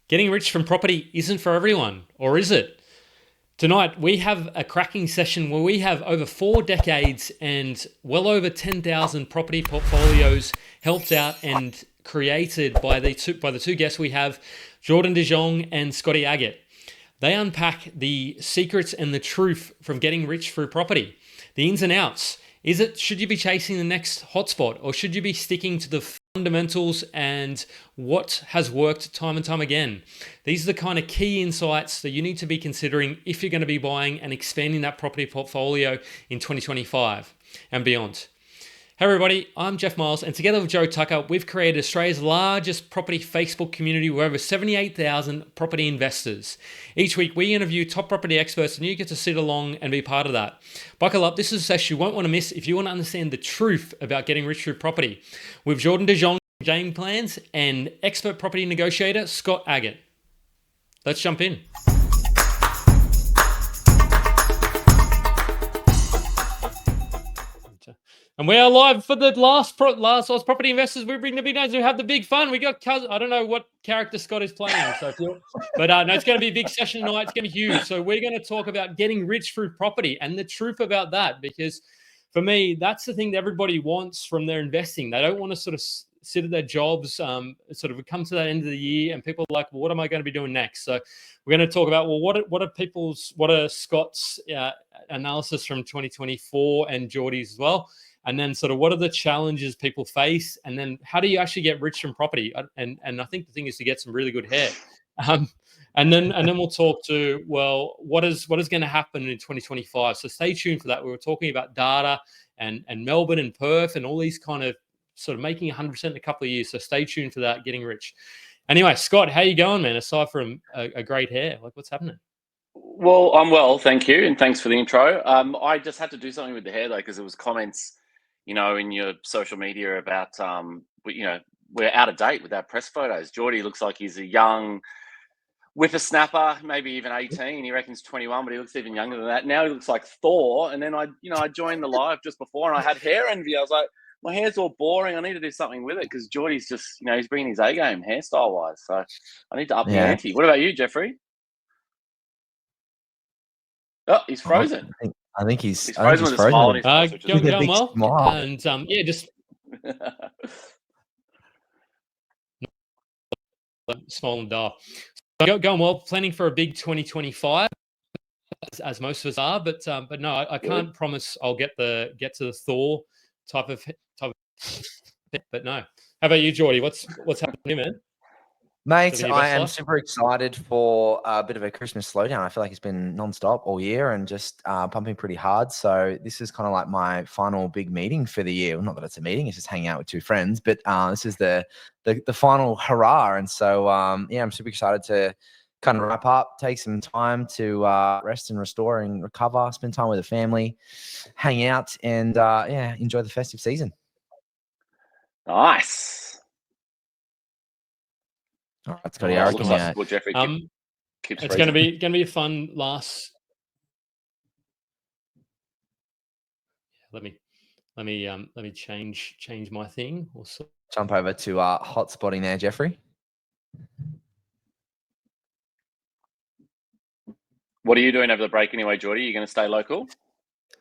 Getting rich from property isn't for everyone, or is it? Tonight, we have a cracking session where we have over 4 decades and well over 10,000 property portfolios helped out and created by the two guests we have, Jordan Jong and Scotty Aggett. They unpack the secrets and the truth from getting rich through property, the ins and outs. Should you be chasing the next hotspot, or should you be sticking to the fundamentals and what has worked time and time again? These are the kind of key insights that you need to be considering if you're going to be buying and expanding that property portfolio in 2025 and beyond. Hey everybody, I'm Jeff Miles, and together with Joe Tucker, we've created Australia's largest property Facebook community with over 78,000 property investors. Each week, we interview top property experts, and you get to sit along and be part of that. Buckle up, this is a session you won't want to miss if you want to understand the truth about getting rich through property. With Jordan Jong, Game Plans, and expert property negotiator, Scott Aggett. Let's jump in. And we are live for the last property investors. We bring the big names who have the big fun. We got I don't know what character Scott is playing, but no, it's going to be a big session tonight. It's going to be huge. So we're going to talk about getting rich through property and the truth about that, because for me, that's the thing that everybody wants from their investing. They don't want to sort of sit at their jobs, sort of come to that end of the year, and people are like, well, what am I going to be doing next? So we're going to talk about, well, what are Scott's analysis from 2024 and Geordie's as well. And then sort of what are the challenges people face, and then how do you actually get rich from property? And I think the thing is to get some really good hair. And then we'll talk to, well, what is going to happen in 2025? So stay tuned for that. We were talking about data and Melbourne and Perth and all these kind of sort of making 100% in a couple of years. So stay tuned for that, getting rich. Anyway, Scott, how you going, man? Aside from a great hair, like what's happening? Well, I'm well, thank you, and thanks for the intro. I just had to do something with the hair though, because there was comments, in your social media about, we're out of date with our press photos. Geordie looks like he's a young whippersnapper, maybe even 18. He reckons 21, but he looks even younger than that. Now he looks like Thor. And then I joined the live just before, and I had hair envy. I was like, my hair's all boring. I need to do something with it, because Geordie's just, he's bringing his A game hairstyle wise. So I need to up the ante. What about you, Jeffrey? Oh, he's frozen. I think he's frozen with a smile on his face. Going well. Smile. And just small and dark. Going well. Planning for a big 2025, as most of us are. But no, I can't promise I'll get to the Thor type of. But no. How about you, Geordie? What's happening, man? Mate, I am super excited for a bit of a Christmas slowdown. I feel like it's been nonstop all year and just pumping pretty hard. So this is kind of like my final big meeting for the year. Well, not that it's a meeting; it's just hanging out with two friends. But this is the final hurrah. And so I'm super excited to kind of wrap up, take some time to rest and restore and recover, spend time with the family, hang out, and enjoy the festive season. Nice. All right, Scotty, I reckon Jeffrey it's going to be a fun last. Let me change my thing. Also, jump over to hot spotting there, Jeffrey. What are you doing over the break anyway, Geordie? Are you going to stay local?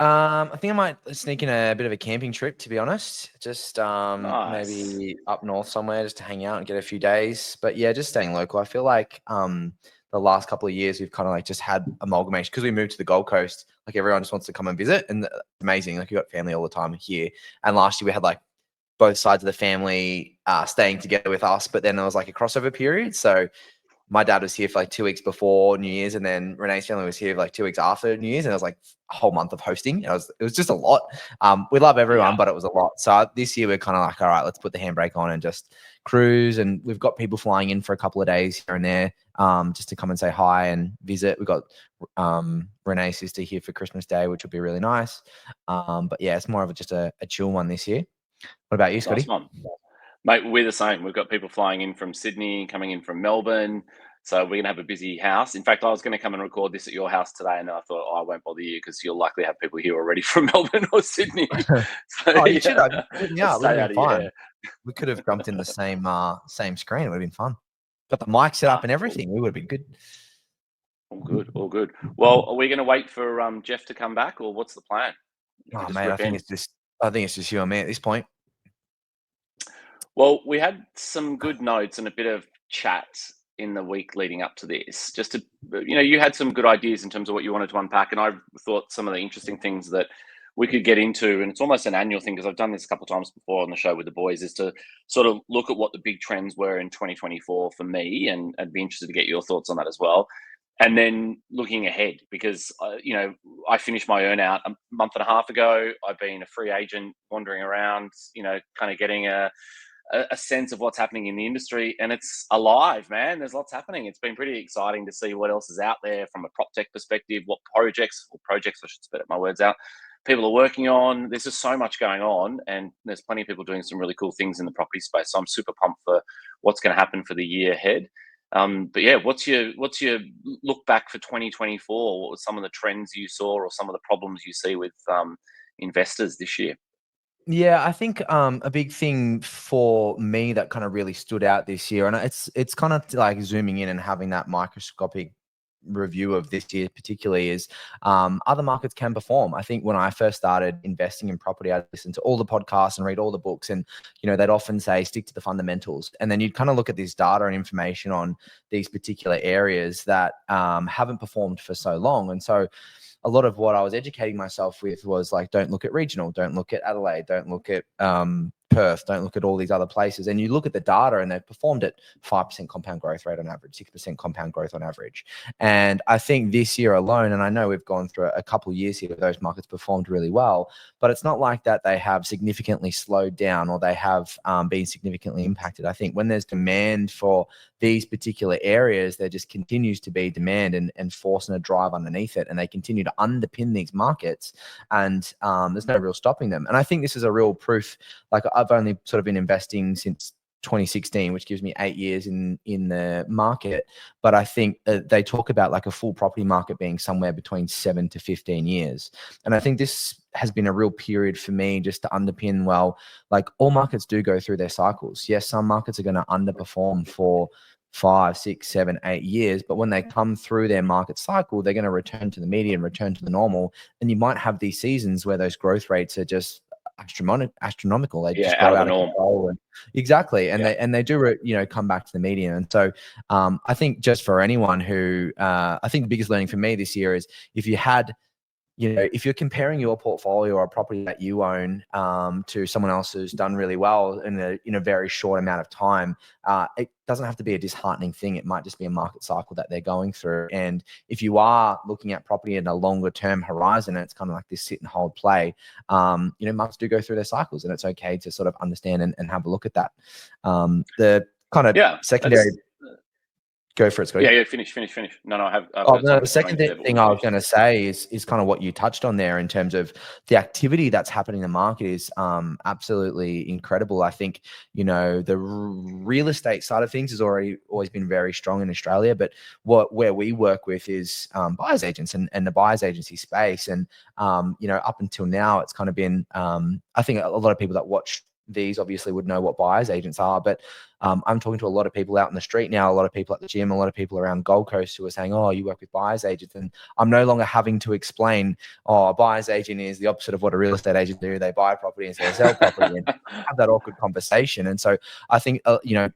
I think I might sneak in a bit of a camping trip, to be honest. Just nice. Maybe up north somewhere just to hang out and get a few days. But yeah, just staying local. I feel like the last couple of years we've kind of like just had amalgamation because we moved to the Gold Coast. Like everyone just wants to come and visit, and it's amazing. Like we got family all the time here. And last year we had like both sides of the family staying together with us, but then there was like a crossover period. So my dad was here for like 2 weeks before New Year's, and then Renee's family was here like 2 weeks after New Year's, and it was like a whole month of hosting. It was just a lot. We love everyone, but it was a lot. So this year we're kind of like, all right, let's put the handbrake on and just cruise. And we've got people flying in for a couple of days here and there, just to come and say hi and visit. We've got Renee's sister here for Christmas Day, which will be really nice. But yeah, it's more of just a chill one this year. What about you, Scotty? Nice. Mate, we're the same. We've got people flying in from Sydney, coming in from Melbourne. So we're going to have a busy house. In fact, I was going to come and record this at your house today, and I thought, I won't bother you because you'll likely have people here already from Melbourne or Sydney. So, you should have. Yeah, it would have been fun. We could have jumped in the same screen. It would have been fun. got the mic set up and everything. We would have been good. All good, all good. Well, are we going to wait for Jeff to come back, or what's the plan? Oh, mate, I think it's just you and me at this point. Well, we had some good notes and a bit of chat in the week leading up to this. Just to, you had some good ideas in terms of what you wanted to unpack, and I thought some of the interesting things that we could get into, and it's almost an annual thing because I've done this a couple of times before on the show with the boys, is to sort of look at what the big trends were in 2024 for me, and I'd be interested to get your thoughts on that as well. And then looking ahead, because I finished my earnout a month and a half ago. I've been a free agent wandering around, kind of getting a sense of what's happening in the industry, and it's alive, man. There's lots happening. It's been pretty exciting to see what else is out there from a prop tech perspective, what projects, I should spit my words out, people are working on. There's just so much going on, and there's plenty of people doing some really cool things in the property space. So I'm super pumped for what's going to happen for the year ahead. But yeah, what's your look back for 2024? What were some of the trends you saw, or some of the problems you see with investors this year? Yeah, I think a big thing for me that kind of really stood out this year, and it's kind of like zooming in and having that microscopic review of this year particularly, is other markets can perform. I think when I first started investing in property, I'd listen to all the podcasts and read all the books, and they'd often say stick to the fundamentals, and then you'd kind of look at this data and information on these particular areas that haven't performed for so long. And so a lot of what I was educating myself with was like, don't look at regional, don't look at Adelaide, don't look at Perth, don't look at all these other places. And you look at the data and they've performed at 5% compound growth rate on average, 6% compound growth on average. And I think this year alone, and I know we've gone through a couple of years here where those markets performed really well, but it's not like that they have significantly slowed down or they have been significantly impacted. I think when there's demand for these particular areas, there just continues to be demand and force and a drive underneath it, and they continue to underpin these markets, and there's no real stopping them. And I think this is a real proof. Like, I've only sort of been investing since 2016, which gives me 8 years in the market, but I think they talk about like a full property market being somewhere between 7 to 15 years. And I think this has been a real period for me just to underpin, well, like all markets do go through their cycles. Yes, some markets are going to underperform for 5, 6, 7, 8 years, but when they come through their market cycle, they're going to return to the median, return to the normal. And you might have these seasons where those growth rates are just astronomical. They just grow out of control. Exactly. And they do come back to the median. And so I think just for anyone who I think the biggest learning for me this year is, if you're comparing your portfolio or a property that you own to someone else who's done really well in a very short amount of time, it doesn't have to be a disheartening thing. It might just be a market cycle that they're going through. And if you are looking at property in a longer term horizon, and it's kind of like this sit and hold play, markets do go through their cycles, and it's okay to sort of understand and have a look at that. The kind of secondary. Go for it, Scotty. Yeah, finish. No, I have. The second thing I was going to say is kind of what you touched on there in terms of the activity that's happening in the market is absolutely incredible. I think, the real estate side of things has always been very strong in Australia, but where we work with is buyers agents and the buyers agency space. And, up until now, it's kind of been, I think a lot of people that watch these obviously would know what buyers agents are, but I'm talking to a lot of people out in the street now, a lot of people at the gym, a lot of people around Gold Coast who are saying, oh, you work with buyers agents. And I'm no longer having to explain, a buyers agent is the opposite of what a real estate agent do. They buy property and they sell property, and have that awkward conversation. And so I think,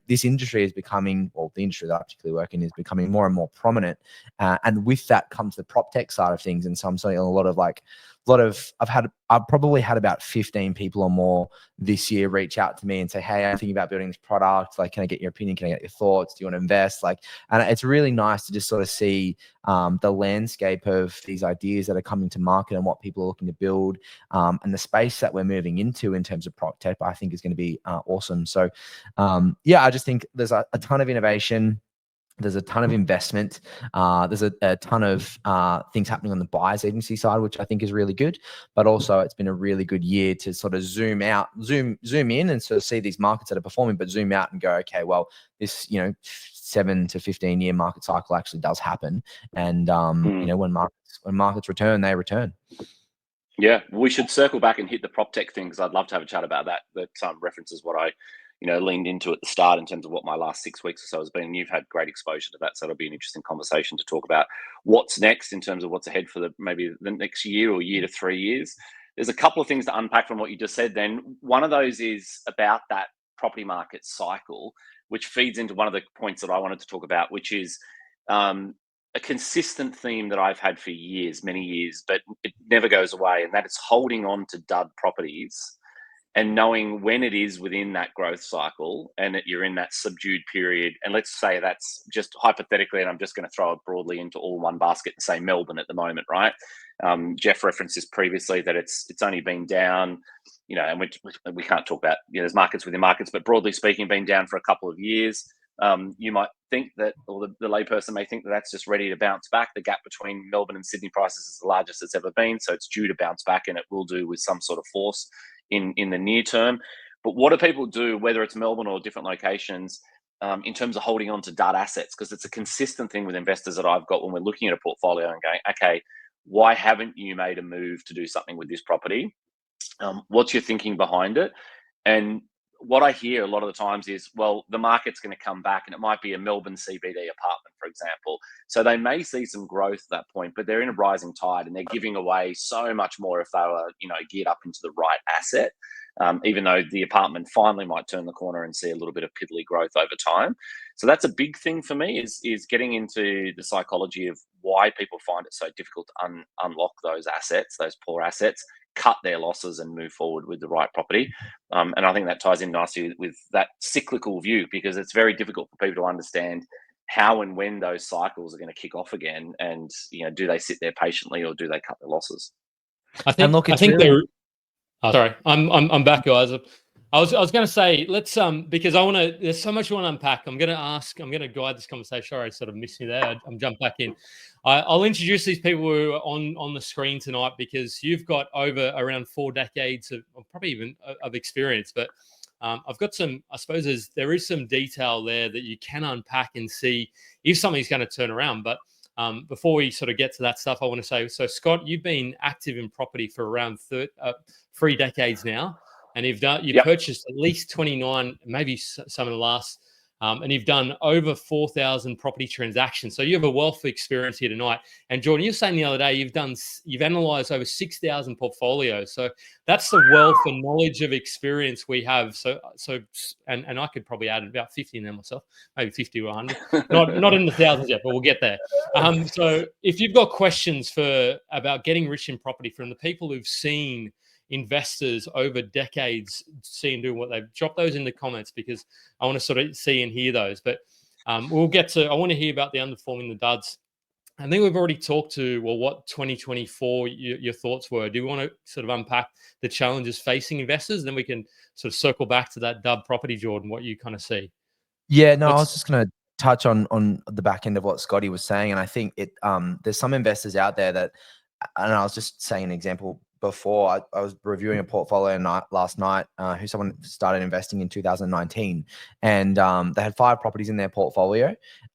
this industry is becoming, or the industry that I particularly work in is becoming more and more prominent. And with that comes the prop tech side of things. And so I'm seeing I've probably had about 15 people or more this year reach out to me and say, hey, I'm thinking about building this product. Like, can I get your opinion? Can I get your thoughts? Do you want to invest? And it's really nice to just sort of see the landscape of these ideas that are coming to market and what people are looking to build, and the space that we're moving into in terms of prop tech, I think is going to be awesome. So I just think there's a ton of innovation. There's a ton of investment. There's a ton of things happening on the buyers agency side, which I think is really good. But also, it's been a really good year to sort of zoom in and sort of see these markets that are performing, but zoom out and go, okay, well, this 7 to 15 year market cycle actually does happen. And when markets return, they return. Yeah, we should circle back and hit the prop tech thing, because I'd love to have a chat about that. That references what I leaned into at the start in terms of what my last 6 weeks or so has been. And you've had great exposure to that, so it'll be an interesting conversation to talk about what's next in terms of what's ahead for maybe the next year or year to 3 years. There's a couple of things to unpack from what you just said. Then one of those is about that property market cycle, which feeds into one of the points that I wanted to talk about, which is a consistent theme that I've had for years, many years, but it never goes away, and that is holding on to dud properties and knowing when it is within that growth cycle and that you're in that subdued period. And let's say that's just hypothetically, and I'm just going to throw it broadly into all one basket and say Melbourne at the moment, right? Jeff referenced this previously, that it's only been down, and we can't talk about, there's markets within markets, but broadly speaking, been down for a couple of years. You might think that, or the layperson may think that that's just ready to bounce back. The gap between Melbourne and Sydney prices is the largest it's ever been, so it's due to bounce back, and it will do with some sort of force in the near term. But what do people do, whether it's Melbourne or different locations, in terms of holding on to dud assets? Because it's a consistent thing with investors that I've got when we're looking at a portfolio and going, okay, why haven't you made a move to do something with this property? What's your thinking behind it? And what I hear a lot of the times is, well, the market's going to come back, and it might be a Melbourne CBD apartment, for example. So they may see some growth at that point, but they're in a rising tide, and they're giving away so much more if they were, geared up into the right asset, even though the apartment finally might turn the corner and see a little bit of piddly growth over time. So that's a big thing for me, is getting into the psychology of why people find it so difficult to unlock those assets, those poor assets, cut their losses and move forward with the right property. And I think that ties in nicely with that cyclical view, because it's very difficult for people to understand how and when those cycles are going to kick off again. And, do they sit there patiently, or do they cut their losses? I think really... sorry, I'm back, guys. I was going to say, let's because I want to. There's so much you want to unpack. I'm going to guide this conversation. Sorry, I sort of missed you there. I'm jump back in. I'll introduce these people who are on the screen tonight, because you've got around 4 decades of, or probably even of experience. But I've got some. I suppose there is some detail there that you can unpack and see if something's going to turn around. But before we sort of get to that stuff, I want to say, so Scott, you've been active in property for around 3 decades now. And you've purchased at least 29, maybe some of the last, and you've done over 4,000 property transactions. So you have a wealth of experience here tonight. And Jordan, you were saying the other day you've analysed over 6,000 portfolios. So that's the wealth and knowledge of experience we have. So and I could probably add about 50 in there myself, maybe 50 or 100. Not in the thousands yet, but we'll get there. So if you've got questions about getting rich in property from the people who've seen investors over decades see and do what they've, drop those in the comments, because I want to sort of see and hear those. But we'll get to, I want to hear about the underperforming, the duds. I think we've already talked to, what 2024 your thoughts were. Do you want to sort of unpack the challenges facing investors? And then we can sort of circle back to that dud property, Jordan, what you kind of see. Yeah, no, I was just going to touch on the back end of what Scotty was saying. And I think there's some investors out there that, and I was just saying an example before, I was reviewing a portfolio last night who someone started investing in 2019, and they had 5 properties in their portfolio.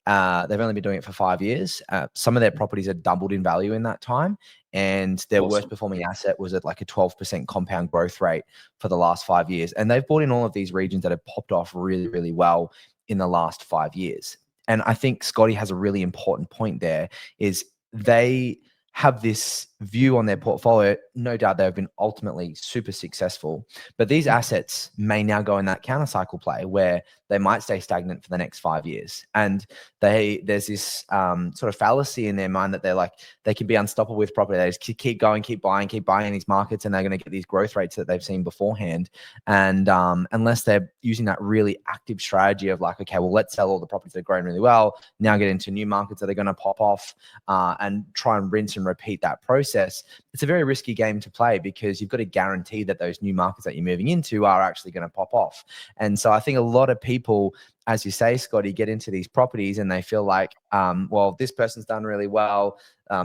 They've only been doing it for 5 years. Some of their properties had doubled in value in that time, and their worst performing asset was at like a 12% compound growth rate for the last 5 years. And they've bought in all of these regions that have popped off really, really well in the last 5 years. And I think Scotty has a really important point there, is they have this view on their portfolio. No doubt they've been ultimately super successful, but these assets may now go in that counter cycle play where they might stay stagnant for the next 5 years. And there's this sort of fallacy in their mind that they're like, they can be unstoppable with property. They just keep going, keep buying in these markets, and they're going to get these growth rates that they've seen beforehand. And unless they're using that really active strategy of like, okay, well, let's sell all the properties that are growing really well, now get into new markets that are going to pop off, and try and rinse and repeat that process. It's a very risky game to play, because you've got to guarantee that those new markets that you're moving into are actually going to pop off. And so I think a lot of people, as you say, Scotty, get into these properties and they feel like, well, this person's done really well.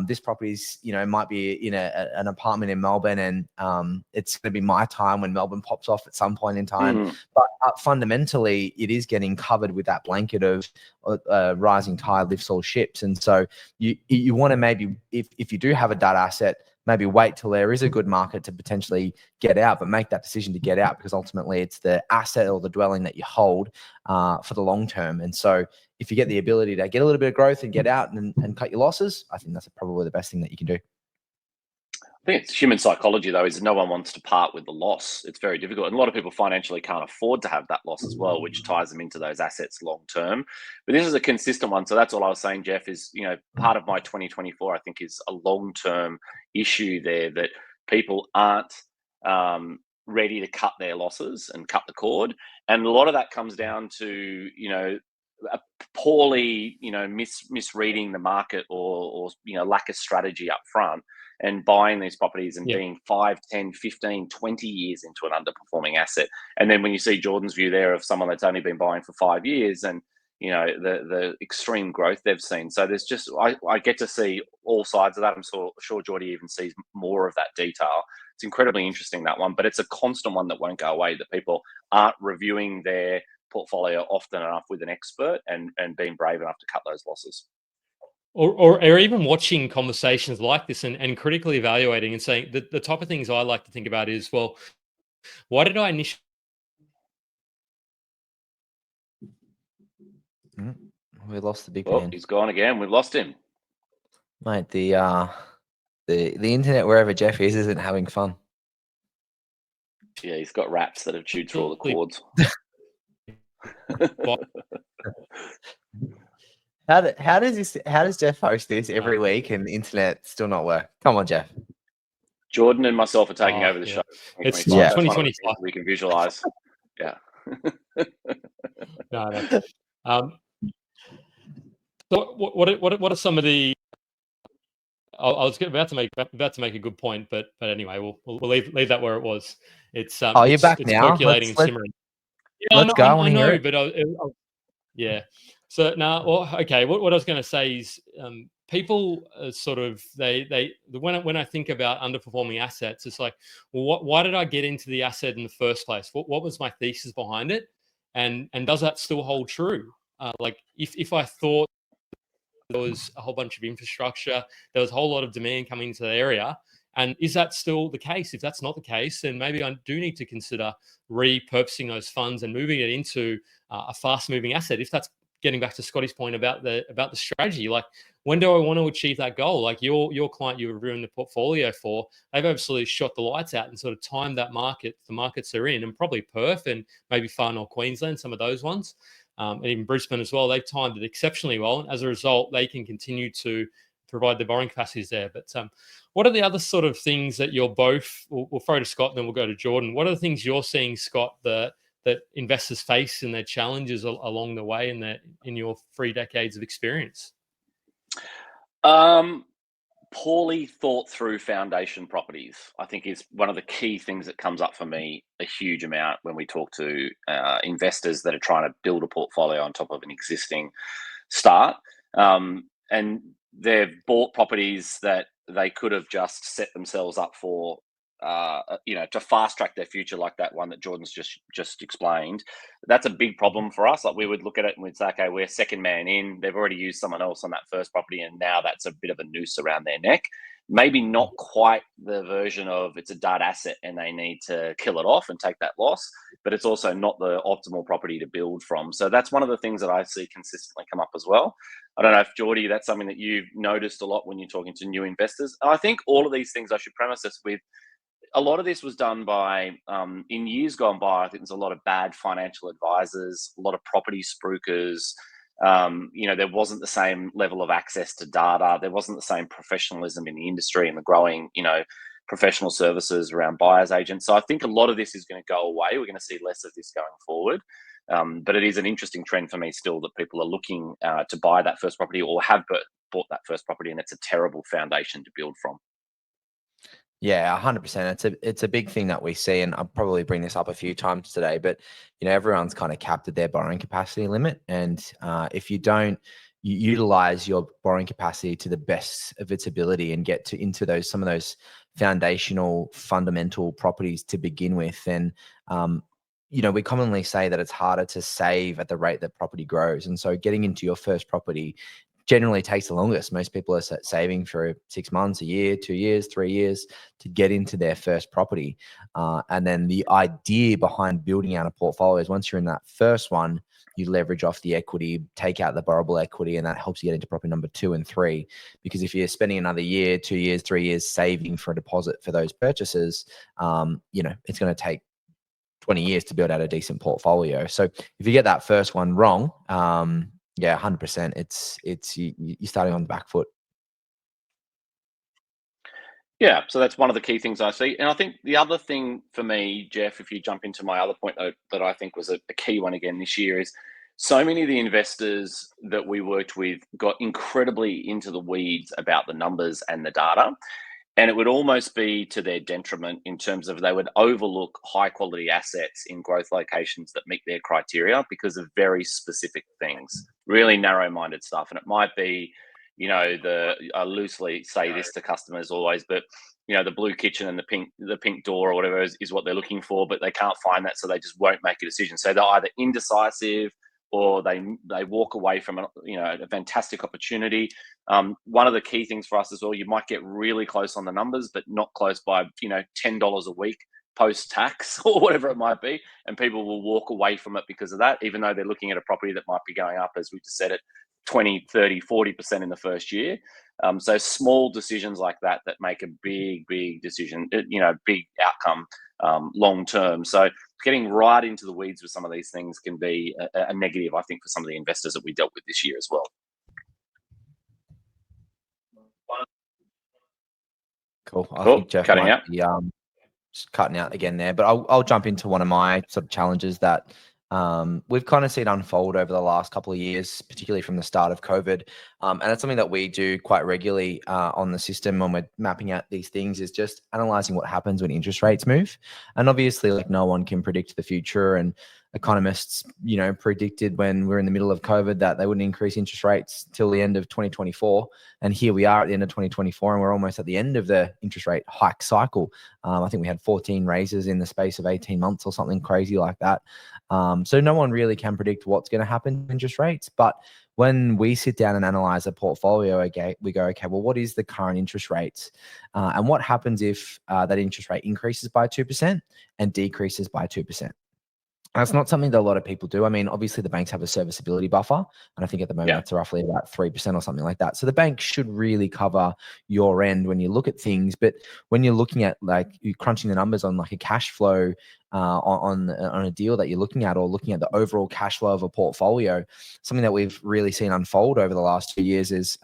This property's, might be in an apartment in Melbourne, and it's going to be my time when Melbourne pops off at some point in time. But fundamentally, it is getting covered with that blanket of rising tide lifts all ships. And so you want to maybe, if you do have a dud asset, maybe wait till there is a good market to potentially get out, but make that decision to get out, because ultimately it's the asset or the dwelling that you hold for the long term. And so if you get the ability to get a little bit of growth and get out and cut your losses, I think that's probably the best thing that you can do. I think it's human psychology, though, is no one wants to part with the loss. It's very difficult. And a lot of people financially can't afford to have that loss as well, which ties them into those assets long term. But this is a consistent one. So that's all I was saying, Jeff, is, part of my 2024, I think, is a long term issue there, that people aren't ready to cut their losses and cut the cord. And a lot of that comes down to, a poorly, misreading the market or lack of strategy up front, and buying these properties and being 5, 10, 15, 20 years into an underperforming asset. And then when you see Jordan's view there of someone that's only been buying for 5 years, and the extreme growth they've seen. So there's just, I get to see all sides of that. I'm sure Geordie even sees more of that detail. It's incredibly interesting, that one, but it's a constant one that won't go away, that people aren't reviewing their portfolio often enough with an expert and being brave enough to cut those losses. Or even watching conversations like this and critically evaluating and saying the type of things I like to think about is, well, why did I initially? We lost the big man. man. He's gone again. We've lost him. Mate, the internet wherever Jeff isn't having fun. Yeah, he's got rats that have chewed through all the cords. How does Jeff host this every week and the internet still not work? Come on, Jeff. Jordan and myself are taking over the show. It's 2025. We can visualize. Yeah. No. So what are some of the? I was about to make a good point, but anyway, we'll leave that where it was. It's you're back it's now. Percolating and simmering. Yeah, let's go. I know, but yeah. So now, okay. What I was going to say is, people sort of when I think about underperforming assets, it's like, well, why did I get into the asset in the first place? What was my thesis behind it, and does that still hold true? Like if I thought there was a whole bunch of infrastructure, there was a whole lot of demand coming into the area, and is that still the case? If that's not the case, then maybe I do need to consider repurposing those funds and moving it into a fast-moving asset. If that's getting back to Scotty's point about the strategy, like, when do I want to achieve that goal? Like your client you're reviewing the portfolio for, they've absolutely shot the lights out and sort of timed that market, the markets they're in, and probably Perth and maybe far north Queensland, some of those ones. And even Brisbane as well, they've timed it exceptionally well. And as a result, they can continue to provide the borrowing capacities there. But what are the other sort of things that you're both, we'll throw to Scott and then we'll go to Jordan. What are the things you're seeing, Scott, that investors face and their challenges along the way in your 3 decades of experience? Poorly thought through foundation properties, I think, is one of the key things that comes up for me a huge amount when we talk to investors that are trying to build a portfolio on top of an existing start. And they've bought properties that they could have just set themselves up for, to fast track their future, like that one that Jordan's just explained. That's a big problem for us. Like, we would look at it and we'd say, okay, we're second man in. They've already used someone else on that first property, and now that's a bit of a noose around their neck. Maybe not quite the version of it's a dud asset and they need to kill it off and take that loss, but it's also not the optimal property to build from. So that's one of the things that I see consistently come up as well. I don't know if, Geordie, that's something that you've noticed a lot when you're talking to new investors. I think all of these things, I should premise this with, a lot of this was done by, in years gone by, I think there's a lot of bad financial advisors, a lot of property spruikers. There wasn't the same level of access to data. There wasn't the same professionalism in the industry and the growing, professional services around buyers agents. So I think a lot of this is going to go away. We're going to see less of this going forward. But it is an interesting trend for me still, that people are looking to buy that first property or have bought that first property, and it's a terrible foundation to build from. Yeah, 100%. It's a big thing that we see, and I'll probably bring this up a few times today, but everyone's kind of capped at their borrowing capacity limit. And if you don't utilize your borrowing capacity to the best of its ability and get into some of those foundational, fundamental properties to begin with, then we commonly say that it's harder to save at the rate that property grows. And so getting into your first property, generally takes the longest. Most people are saving for 6 months, a year, 2 years, 3 years to get into their first property. And then the idea behind building out a portfolio is once you're in that first one, you leverage off the equity, take out the borrowable equity, and that helps you get into property number 2 and 3. Because if you're spending another year, 2 years, 3 years saving for a deposit for those purchases, it's going to take 20 years to build out a decent portfolio. So if you get that first one wrong, 100%, you're starting on the back foot. Yeah, so that's one of the key things I see. And I think the other thing for me, Jeff, if you jump into my other point that I think was a key one again this year, is so many of the investors that we worked with got incredibly into the weeds about the numbers and the data. And it would almost be to their detriment in terms of they would overlook high quality assets in growth locations that meet their criteria because of very specific things, really narrow minded stuff. And it might be, I loosely say this to customers always, but the blue kitchen and the pink door or whatever is what they're looking for, but they can't find that. So they just won't make a decision. So they're either indecisive or they walk away from a fantastic opportunity. One of the key things for us as well, you might get really close on the numbers, but not close by $10 a week post-tax or whatever it might be, and people will walk away from it because of that, even though they're looking at a property that might be going up, as we just said, at 20, 30, 40% in the first year. So small decisions like that make a big decision, big outcome long term. So getting right into the weeds with some of these things can be a negative, I think, for some of the investors that we dealt with this year as well. Cool. I think Jeff cutting might out. be just cutting out again there, but I'll jump into one of my sort of challenges that we've kind of seen unfold over the last couple of years, particularly from the start of COVID. And it's something that we do quite regularly on the system when we're mapping out these things, is just analyzing what happens when interest rates move. And obviously, like, no one can predict the future, and economists, predicted when we're in the middle of COVID that they wouldn't increase interest rates till the end of 2024. And here we are at the end of 2024, and we're almost at the end of the interest rate hike cycle. I think we had 14 raises in the space of 18 months or something crazy like that. So no one really can predict what's going to happen to interest rates. But when we sit down and analyze a portfolio, we go, okay, well, what is the current interest rates? And what happens if that interest rate increases by 2% and decreases by 2%? That's not something that a lot of people do. I mean, obviously the banks have a serviceability buffer, and I think at the moment that's roughly about 3% or something like that. So the bank should really cover your end when you look at things. But when you're looking at, like, you're crunching the numbers on like a cash flow on a deal that you're looking at, or looking at the overall cash flow of a portfolio, something that we've really seen unfold over the last 2 years is,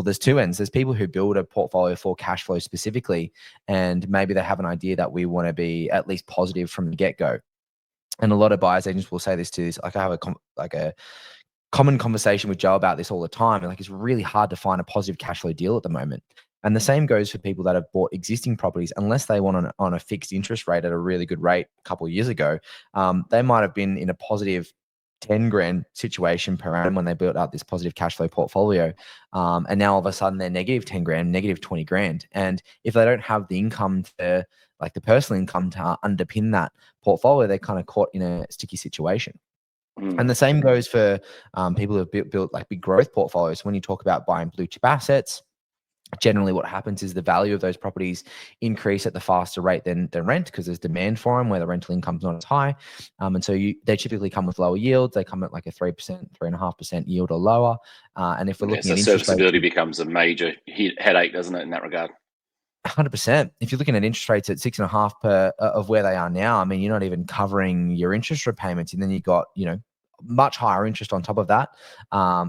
there's two ends. There's people who build a portfolio for cash flow specifically, and maybe they have an idea that we want to be at least positive from the get-go. And a lot of buyers agents will say this to this. Like, I have a common conversation with Joe about this all the time. And it's really hard to find a positive cash flow deal at the moment. And the same goes for people that have bought existing properties. Unless they want on a fixed interest rate at a really good rate a couple of years ago, they might have been in a positive 10 grand situation per annum when they built up this positive cash flow portfolio. And now all of a sudden they're negative 10 grand, negative 20 grand. And if they don't have the income to, like, the personal income to underpin that portfolio, they're kind of caught in a sticky situation. And the same goes for people who have built like big growth portfolios. When you talk about buying blue chip assets, generally what happens is the value of those properties increase at the faster rate than rent, because there's demand for them where the rental income's not as high. And so they typically come with lower yields. They come at like a 3%, 3.5% yield or lower. And if we're looking at interest serviceability becomes a major headache, doesn't it, in that regard? 100%. If you're looking at interest rates at 6.5% of where they are now, I mean, you're not even covering your interest repayments, and then you got, much higher interest on top of that,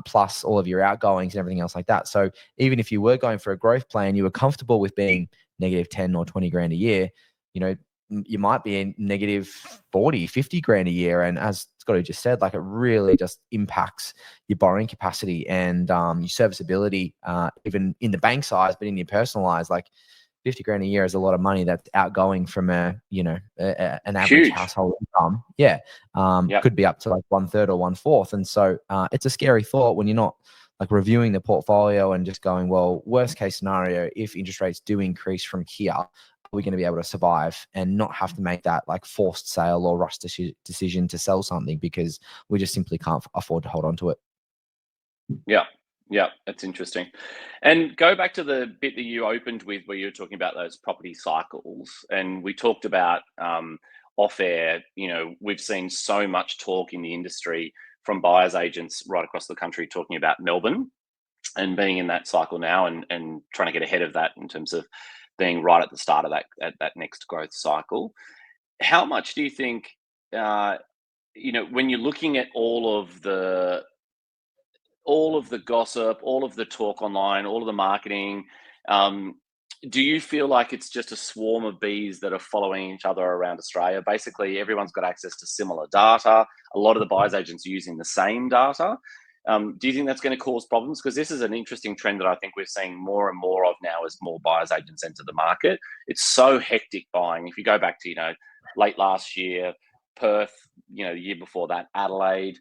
plus all of your outgoings and everything else like that. So even if you were going for a growth plan, you were comfortable with being negative 10 or 20 grand a year, you might be in negative 40, 50 grand a year. And as Scotty just said, like, it really just impacts your borrowing capacity and your serviceability, even in the bank size, but in your personal lives. Like, 50 grand a year is a lot of money that's outgoing from an average Huge household income. Could be up to like 1/3 or 1/4. And so it's a scary thought when you're not like reviewing the portfolio and just going, well, worst case scenario, if interest rates do increase from here, are we going to be able to survive and not have to make that like forced sale or rush decision to sell something because we just simply can't afford to hold on to it. Yeah. Yeah, that's interesting. And go back to the bit that you opened with where you were talking about those property cycles. And we talked about off air, we've seen so much talk in the industry from buyers agents right across the country talking about Melbourne and being in that cycle now and trying to get ahead of that in terms of being right at the start of that next growth cycle. How much do you think, when you're looking at all of the gossip, all of the talk online, all of the marketing, do you feel like it's just a swarm of bees that are following each other around Australia? Basically, everyone's got access to similar data. A lot of the buyers agents are using the same data. Do you think that's going to cause problems? Because this is an interesting trend that I think we're seeing more and more of now as more buyers agents enter the market. It's so hectic buying. If you go back to, late last year, Perth, the year before that, Adelaide,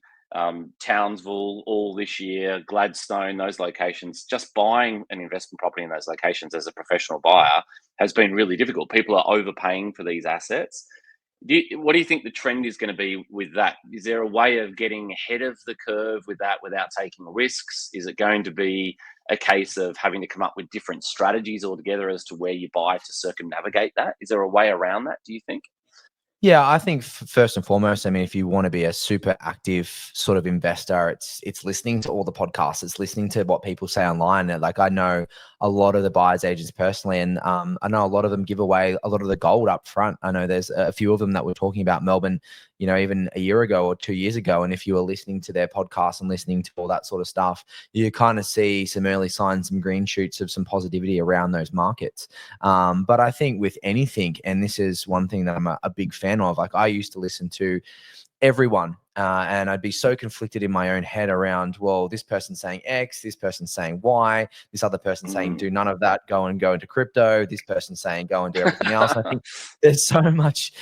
Townsville all this year, Gladstone, those locations, just buying an investment property in those locations as a professional buyer has been really difficult. People are overpaying for these assets. What do you think the trend is going to be with that? Is there a way of getting ahead of the curve with that without taking risks? Is it going to be a case of having to come up with different strategies altogether as to where you buy to circumnavigate that? Is there a way around that, do you think? Yeah, I think first and foremost, I mean, if you want to be a super active sort of investor, it's listening to all the podcasts, it's listening to what people say online. And like, I know a lot of the buyers agents personally, and I know a lot of them give away a lot of the gold up front. I know there's a few of them that were talking about Melbourne, even a year ago or 2 years ago. And if you were listening to their podcast and listening to all that sort of stuff, you kind of see some early signs, some green shoots of some positivity around those markets. But I think with anything, and this is one thing that I'm a big fan of, like I used to listen to everyone and I'd be so conflicted in my own head around, well, this person's saying X, this person's saying Y, this other person saying do none of that, go into crypto, this person's saying go and do everything else. I think there's so much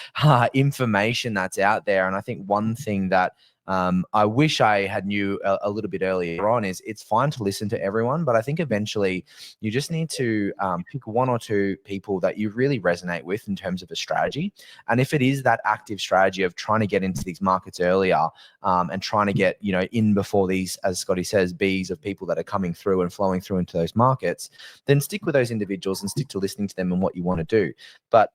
information that's out there. And I think one thing that I wish I had knew a little bit earlier on is it's fine to listen to everyone, but I think eventually you just need to pick one or two people that you really resonate with in terms of a strategy. And if it is that active strategy of trying to get into these markets earlier and trying to get, in before these, as Scotty says, bees of people that are coming through and flowing through into those markets, then stick with those individuals and stick to listening to them and what you want to do. But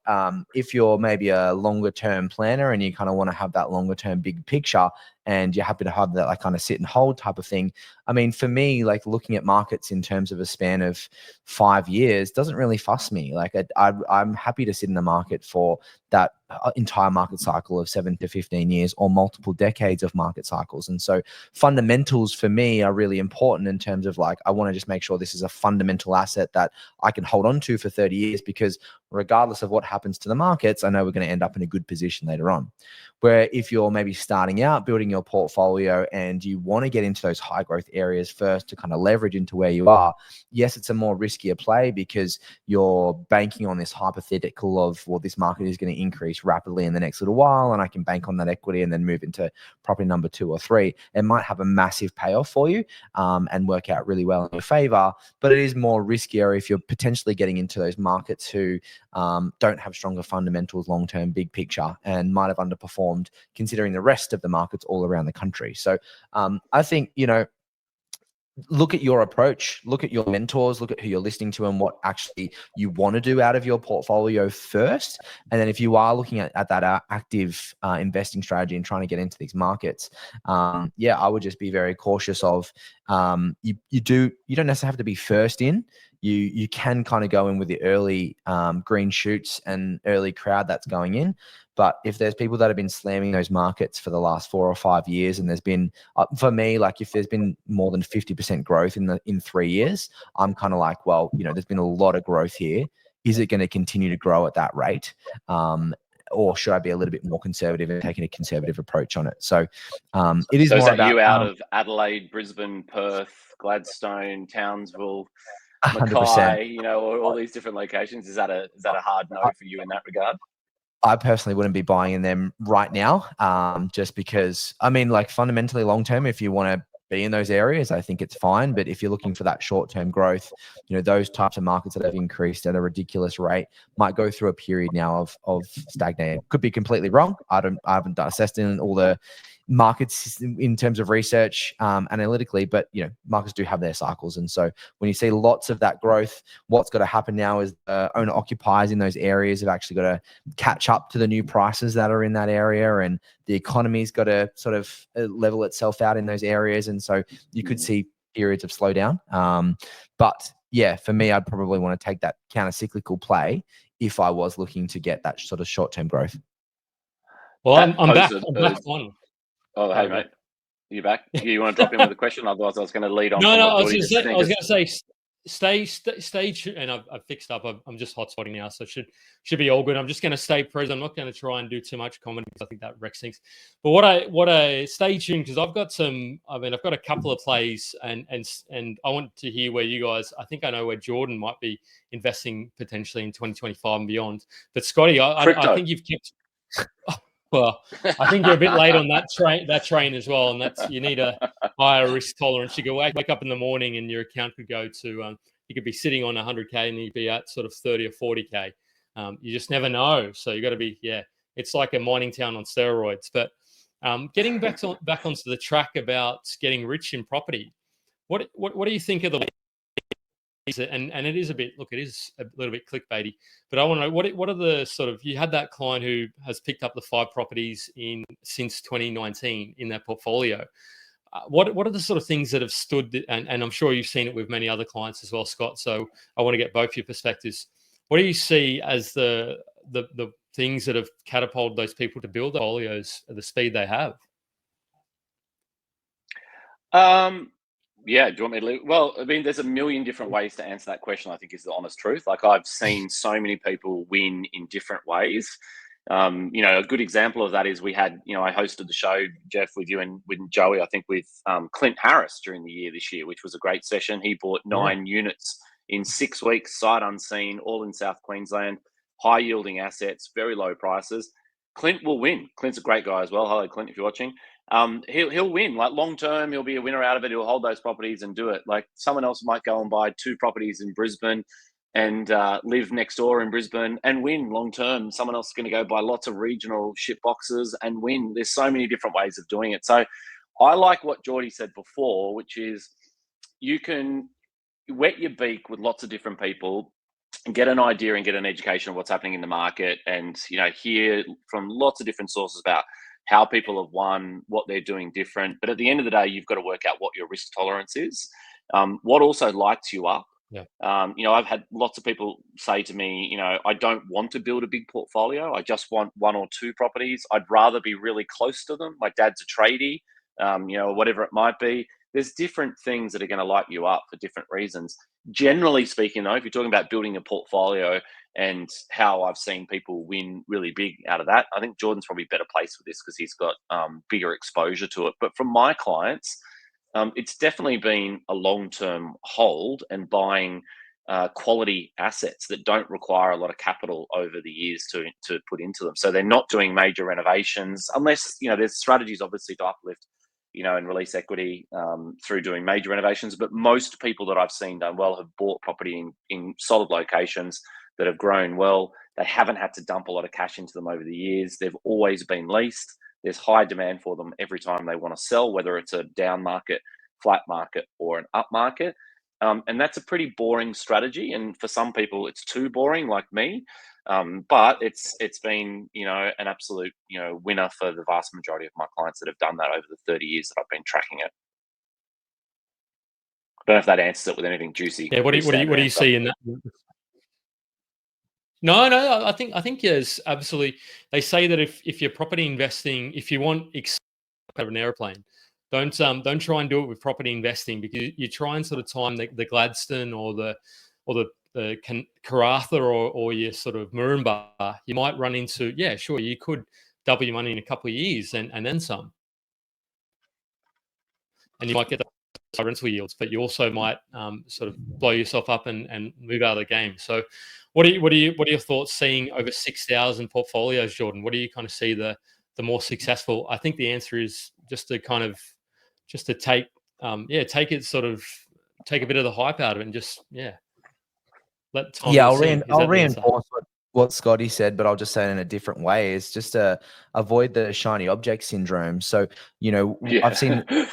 if you're maybe a longer term planner and you kind of want to have that longer term big picture, and you're happy to have that like kind of sit and hold type of thing. I mean, for me, like looking at markets in terms of a span of 5 years doesn't really fuss me. Like I'm happy to sit in the market for that entire market cycle of 7 to 15 years or multiple decades of market cycles. And so fundamentals for me are really important in terms of like, I want to just make sure this is a fundamental asset that I can hold on to for 30 years, because regardless of what happens to the markets, I know we're going to end up in a good position later on. Where if you're maybe starting out building your portfolio and you want to get into those high growth areas first to kind of leverage into where you are, yes, it's a more riskier play because you're banking on this hypothetical of, well, this market is going to increase rapidly in the next little while and I can bank on that equity and then move into property number 2 or 3. It might have a massive payoff for you and work out really well in your favor, but it is more riskier if you're potentially getting into those markets who don't have stronger fundamentals, long-term, big picture, and might have underperformed considering the rest of the markets all around the country. So I think, look at your approach, look at your mentors, look at who you're listening to and what actually you want to do out of your portfolio first. And then if you are looking at that active investing strategy and trying to get into these markets, I would just be very cautious of you don't necessarily have to be first in. You can kind of go in with the early green shoots and early crowd that's going in. But if there's people that have been slamming those markets for the last 4 or 5 years, and there's been, for me, like if there's been more than 50% growth in 3 years, I'm kind of like, well, there's been a lot of growth here. Is it going to continue to grow at that rate? Or should I be a little bit more conservative and taking a conservative approach on it? So it is so more is that about you out of Adelaide, Brisbane, Perth, Gladstone, Townsville, Mackay, 100%. all these different locations? Is that a hard no for you in that regard? I personally wouldn't be buying in them right now, just because, I mean, like fundamentally long term, if you want to be in those areas, I think it's fine. But if you're looking for that short term growth, those types of markets that have increased at a ridiculous rate might go through a period now of stagnating. Could be completely wrong. I haven't assessed in all the markets in terms of research analytically, but markets do have their cycles. And so when you see lots of that growth, what's got to happen now is owner occupiers in those areas have actually got to catch up to the new prices that are in that area, and the economy's got to sort of level itself out in those areas. And so you could see periods of slowdown. But yeah, for me, I'd probably want to take that counter-cyclical play if I was looking to get that sort of short-term growth. Well, I'm back. I'm back on. Oh, hey, mate. You back? You want to drop in with a question? Otherwise, I was going to lead on. No, I was going to say, stay tuned. And I've fixed up. I'm just hotspotting now, so it should be all good. I'm just going to stay present. I'm not going to try and do too much comedy because I think that wrecks things. But what I stay tuned, because I've got a couple of plays, and I want to hear where you guys. I think I know where Jordan might be investing potentially in 2025 and beyond. But Scotty, I think you've kept. Well, I think you're a bit late on that train as well, and you need a higher risk tolerance. You could wake up in the morning and your account could go to you could be sitting on 100K and you'd be at sort of 30 or 40K. You just never know, so you got to be it's like a mining town on steroids. But getting back onto the track about getting rich in property, what do you think of the? And it is it is a little bit clickbaity, but I want to know what are the sort of, you had that client who has picked up the 5 properties since 2019 in their portfolio. What are the sort of things that have stood, and I'm sure you've seen it with many other clients as well, Scott. So I want to get both your perspectives. What do you see as the things that have catapulted those people to build portfolios at the speed they have? Yeah, do you want me to leave? Well, I mean, there's a million different ways to answer that question, I think, is the honest truth. Like, I've seen so many people win in different ways. A good example of that is we had, I hosted the show, Jeff, with you and with Joey, I think with Clint Harris during the year this year, which was a great session. He bought 9 units in 6 weeks, sight unseen, all in South Queensland, high yielding assets, very low prices. Clint will win. Clint's a great guy as well. Hello, Clint, if you're watching. He'll win. Like, long term, he'll be a winner out of it. He'll hold those properties and do it. Like, someone else might go and buy 2 properties in Brisbane and live next door in Brisbane and win long term. Someone else is going to go buy lots of regional shit boxes and win. There's so many different ways of doing it. So I like what Geordie said before, which is you can wet your beak with lots of different people, get an idea and get an education of what's happening in the market, and hear from lots of different sources about how people have won, what they're doing different. But at the end of the day, you've got to work out what your risk tolerance is. What also lights you up. Yeah. I've had lots of people say to me, I don't want to build a big portfolio. I just want 1 or 2 properties. I'd rather be really close to them. My dad's a tradie, whatever it might be. There's different things that are going to light you up for different reasons. Generally speaking, though, if you're talking about building a portfolio and how I've seen people win really big out of that, I think Jordan's probably better placed with this because he's got bigger exposure to it. But from my clients, it's definitely been a long-term hold and buying quality assets that don't require a lot of capital over the years to put into them. So they're not doing major renovations unless, there's strategies obviously to uplift, and release equity through doing major renovations. But most people that I've seen done well have bought property in solid locations that have grown well. They haven't had to dump a lot of cash into them over the years. They've always been leased. There's high demand for them every time they want to sell, whether it's a down market, flat market, or an up market. And that's a pretty boring strategy. And for some people, it's too boring, like me. But it's been, an absolute, winner for the vast majority of my clients that have done that over the 30 years that I've been tracking it. I don't know if that answers it with anything juicy. Yeah. What do you see in that? No. I think yes, absolutely. They say that if you're property investing, if you want of an airplane, don't try and do it with property investing, because you try and sort of time the Gladstone or the Karratha or your sort of Moranbah, you might run into, sure, you could double your money in a couple of years and then some, and you might get the rental yields, but you also might sort of blow yourself up and move out of the game. So what are your thoughts seeing over 6,000 portfolios, Jordan? What do you kind of see the more successful? I think the answer is just to take it, sort of take a bit of the hype out of it and just let time. I'll reinforce what Scotty said, but I'll just say it in a different way, is just to avoid the shiny object syndrome. So, I've seen Yeah.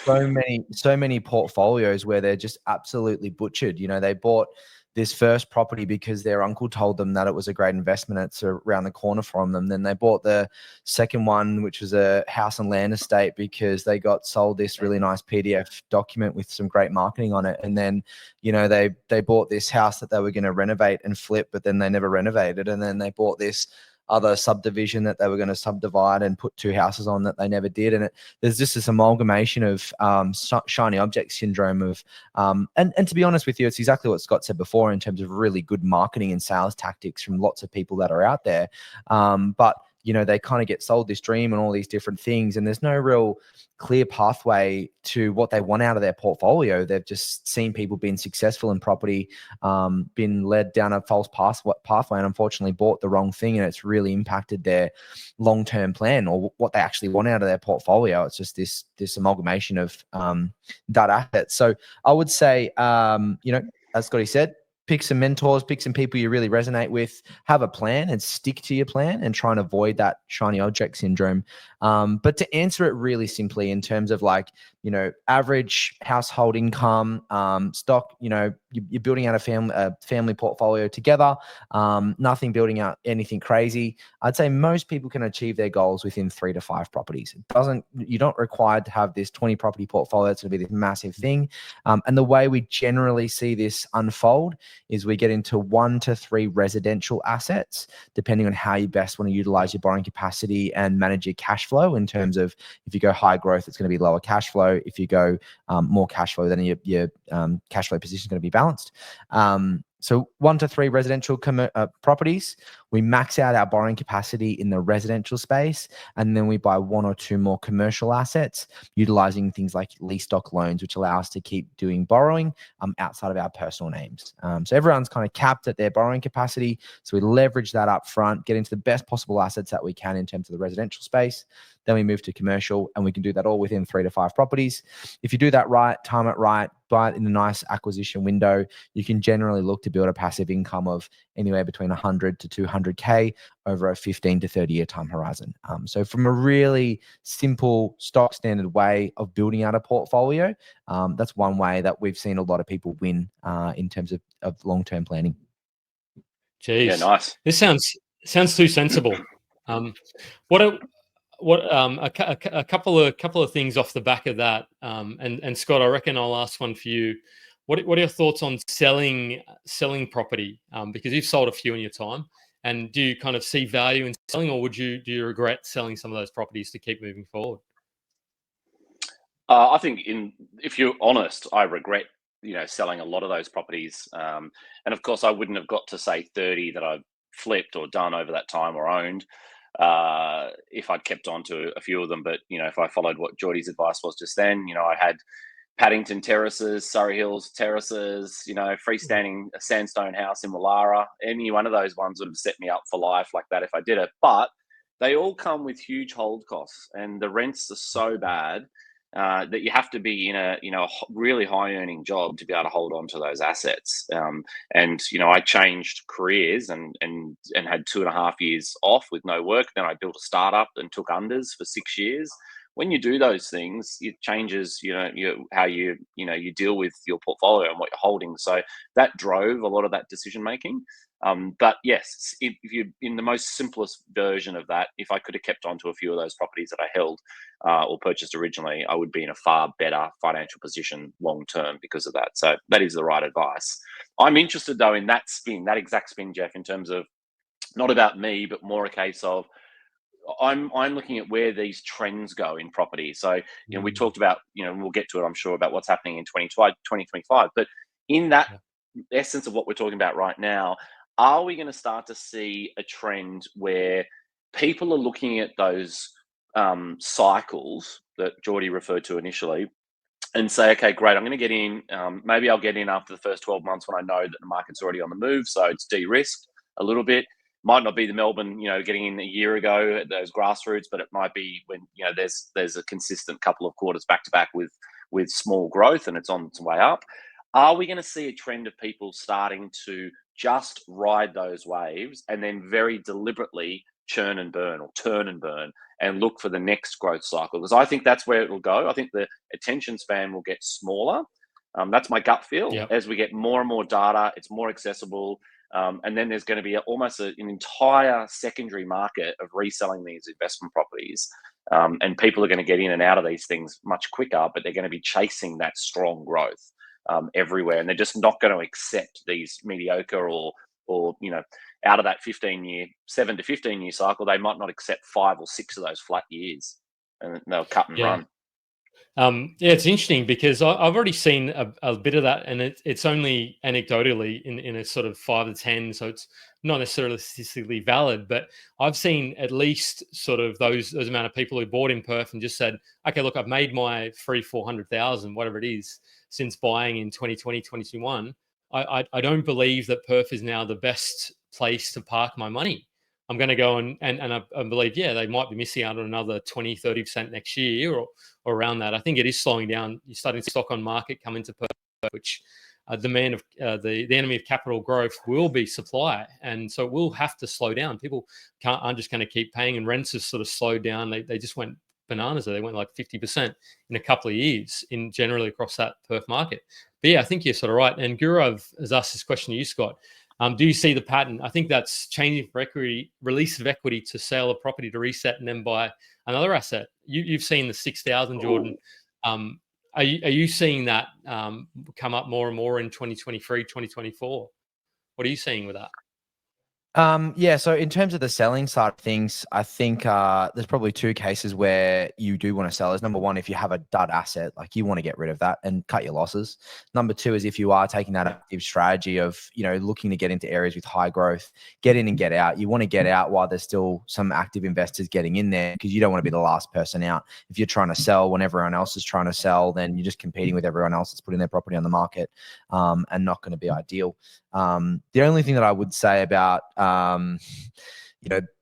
so many portfolios where they're just absolutely butchered. They bought this first property because their uncle told them that it was a great investment. It's around the corner from them. Then they bought the second one, which was a house and land estate, because they got sold this really nice PDF document with some great marketing on it. And then, they bought this house that they were going to renovate and flip, but then they never renovated. And then they bought this other subdivision that they were going to subdivide and put two houses on that they never did. And there's just this amalgamation of shiny object syndrome of, and to be honest with you, it's exactly what Scott said before in terms of really good marketing and sales tactics from lots of people that are out there. But they kind of get sold this dream and all these different things, and there's no real clear pathway to what they want out of their portfolio. They've just seen people being successful in property, been led down a false pathway, and unfortunately bought the wrong thing, and it's really impacted their long-term plan or what they actually want out of their portfolio. It's just this amalgamation of that asset. So I would say, as Scotty said, pick some mentors, pick some people you really resonate with, have a plan and stick to your plan and try and avoid that shiny object syndrome. But to answer it really simply in terms of average household income, stock, you're building out a family portfolio together, nothing building out anything crazy. I'd say most people can achieve their goals within 3 to 5 properties. You're not required to have this 20 property portfolio. It's going to be this massive thing. And the way we generally see this unfold is we get into 1 to 3 residential assets, depending on how you best want to utilize your borrowing capacity and manage your cash flow. In terms of, if you go high growth, it's going to be lower cash flow. If you go more cash flow, then your cash flow position is going to be balanced. So 1 to 3 residential properties, we max out our borrowing capacity in the residential space, and then we buy 1 or 2 more commercial assets, utilizing things like lease stock loans, which allow us to keep doing borrowing outside of our personal names. So everyone's kind of capped at their borrowing capacity. So we leverage that up front, get into the best possible assets that we can in terms of the residential space. Then we move to commercial, and we can do that all within 3 to 5 properties. If you do that right, time it right, buy it in a nice acquisition window, you can generally look to build a passive income of anywhere between 100 to 200K over a 15 to 30-year time horizon. So from a really simple stock standard way of building out a portfolio, that's one way that we've seen a lot of people win in terms of long-term planning. Jeez. Yeah, nice. This sounds too sensible. A couple of things off the back of that, and Scott, I reckon I'll ask one for you. What are your thoughts on selling property? Because you've sold a few in your time, and do you kind of see value in selling, or do you regret selling some of those properties to keep moving forward? I think if you're honest, I regret selling a lot of those properties, and of course I wouldn't have got to say 30 that I've flipped or done over that time or owned if I'd kept on to a few of them. But if I followed what Geordie's advice was just then, I had Paddington Terraces, Surrey Hills Terraces, freestanding sandstone house in Wallara. Any one of those ones would have set me up for life like that if I did it. But they all come with huge hold costs, and the rents are so bad that you have to be in a really high earning job to be able to hold on to those assets. And I changed careers and had 2.5 years off with no work. Then I built a startup and took unders for 6 years. When you do those things, it changes how you deal with your portfolio and what you're holding. So that drove a lot of that decision making. But yes, if you're in the most simplest version of that, if I could have kept on to a few of those properties that I held or purchased originally, I would be in a far better financial position long term because of that. So that is the right advice. I'm interested though in that exact spin, Jeff, in terms of not about me, but more a case of I'm looking at where these trends go in property. So we talked about and we'll get to it, I'm sure, about what's happening in 2025. But in that essence of what we're talking about right now, are we going to start to see a trend where people are looking at those cycles that Geordie referred to initially and say, okay, great, I'm going to get in. Maybe I'll get in after the first 12 months when I know that the market's already on the move. So it's de-risked a little bit. Might not be the Melbourne, getting in a year ago at those grassroots, but it might be when there's a consistent couple of quarters back to back with small growth and it's on its way up. are we going to see a trend of people starting to just ride those waves and then very deliberately churn and burn or turn and burn and look for the next growth cycle? Because I think that's where it will go. I think the attention span will get smaller. That's my gut feel. Yep. As we get more and more data, it's more accessible. And then there's going to be almost an entire secondary market of reselling these investment properties. And people are going to get in and out of these things much quicker, but they're going to be chasing that strong growth everywhere. And they're just not going to accept these mediocre or out of that 7 to 15 year cycle, they might not accept 5 or 6 of those flat years, and they'll cut and run. Yeah, it's interesting because I've already seen a bit of that, and it's only anecdotally in a sort of 5 to 10, so it's not necessarily statistically valid. But I've seen at least sort of those amount of people who bought in Perth and just said, okay, look, I've made my 300,000-400,000, whatever it is, since buying in 2020, 2021. I don't believe that Perth is now the best place to park my money. I'm going to go and I believe, they might be missing out on another 20, 30% next year or around that. I think it is slowing down. You're starting to stock on market come into Perth, which the enemy of capital growth will be supply. And so we'll have to slow down. People aren't just going to keep paying, and rents have sort of slowed down. They just went bananas. They went like 50% in a couple of years in generally across that Perth market. But yeah, I think you're sort of right. And Gurav has asked this question to you, Scott. Do you see the pattern? I think that's changing for equity, release of equity to sale a property to reset and then buy another asset. You've seen the 6,000, Jordan. Are you seeing that come up more and more in 2023, 2024? What are you seeing with that? So in terms of the selling side of things, I think there's probably 2 cases where you do want to sell. Is number 1, if you have a dud asset, like you want to get rid of that and cut your losses. Number 2 is if you are taking that active strategy of, looking to get into areas with high growth, get in and get out. You want to get out while there's still some active investors getting in there, because you don't want to be the last person out. If you're trying to sell when everyone else is trying to sell, then you're just competing with everyone else that's putting their property on the market, and not going to be ideal. The only thing that I would say about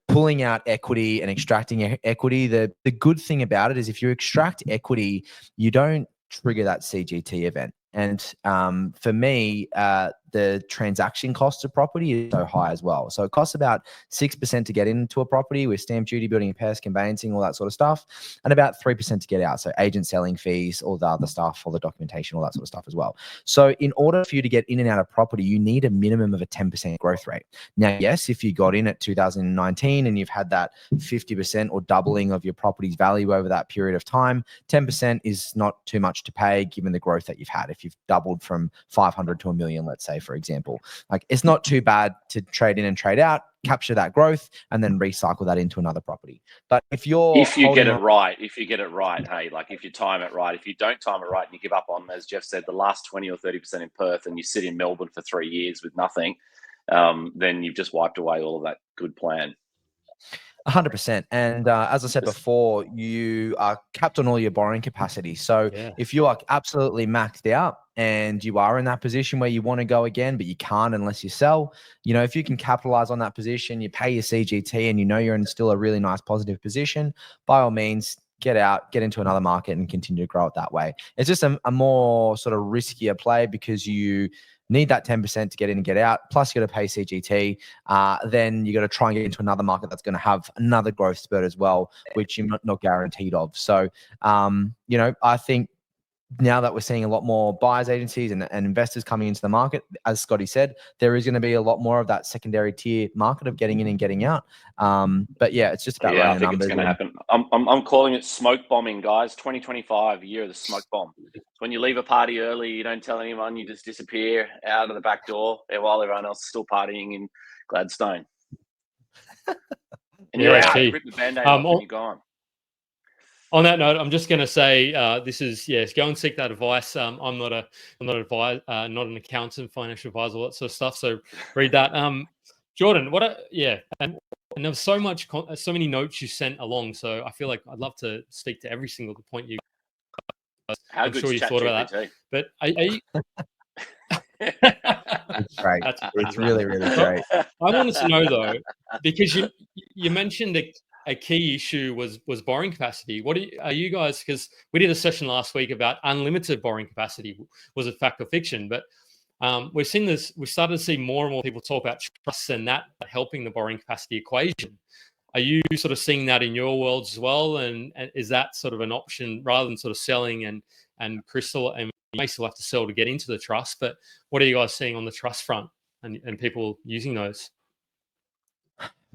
pulling out equity and extracting equity, the good thing about it is if you extract equity, you don't trigger that CGT event. And for me, the transaction cost of property is so high as well. So it costs about 6% to get into a property with stamp duty, building repairs, conveyancing, all that sort of stuff, and about 3% to get out. So agent selling fees, all the other stuff, all the documentation, all that sort of stuff as well. So in order for you to get in and out of property, you need a minimum of a 10% growth rate. Now, yes, if you got in at 2019 and you've had that 50% or doubling of your property's value over that period of time, 10% is not too much to pay given the growth that you've had. If you've doubled from 500 to a million, let's say, for example, like it's not too bad to trade in and trade out, capture that growth, and then recycle that into another property. But if you get it right, hey, like if you time it right, if you don't time it right and you give up on, as Jeff said, the last 20 or 30% in Perth, and you sit in Melbourne for 3 years with nothing, then you've just wiped away all of that good plan. 100%. And as I said before, you are capped on all your borrowing capacity. So if you are absolutely maxed out and you are in that position where you want to go again, but you can't unless you sell, if you can capitalize on that position, you pay your CGT and you're in still a really nice positive position, by all means, get out, get into another market and continue to grow it that way. It's just a more sort of riskier play because you need that 10% to get in and get out. Plus, you got to pay CGT. Then you got to try and get into another market that's going to have another growth spurt as well, which you're not guaranteed of. So, I think now that we're seeing a lot more buyers agencies and investors coming into the market, as Scotty said, there is going to be a lot more of that secondary tier market of getting in and getting out. But yeah, it's just about running the numbers. It's going to happen. I'm calling it smoke bombing, guys. 2025, year of the smoke bomb. It's when you leave a party early, you don't tell anyone, you just disappear out of the back door while everyone else is still partying in Gladstone. And you're out. Rip the Band-Aid off and you're gone. On that note, I'm just going to say this is go and seek that advice. I'm not not an accountant, financial advisor, all that sort of stuff. So read that. Jordan, and there was so many notes you sent along. So I feel like I'd love to speak to every single point you. I'm sure you thought about that. But are you? It's great. It's really, really great. I wanted to know though, because you mentioned a key issue was borrowing capacity. What are you guys? Because we did a session last week about unlimited borrowing capacity. Was it fact or fiction? But we've seen this. We started to see more and more people talk about trusts and that helping the borrowing capacity equation. Are you sort of seeing that in your worlds as well? And is that sort of an option rather than sort of selling and crystal? And you may still have to sell to get into the trust. But what are you guys seeing on the trust front and people using those?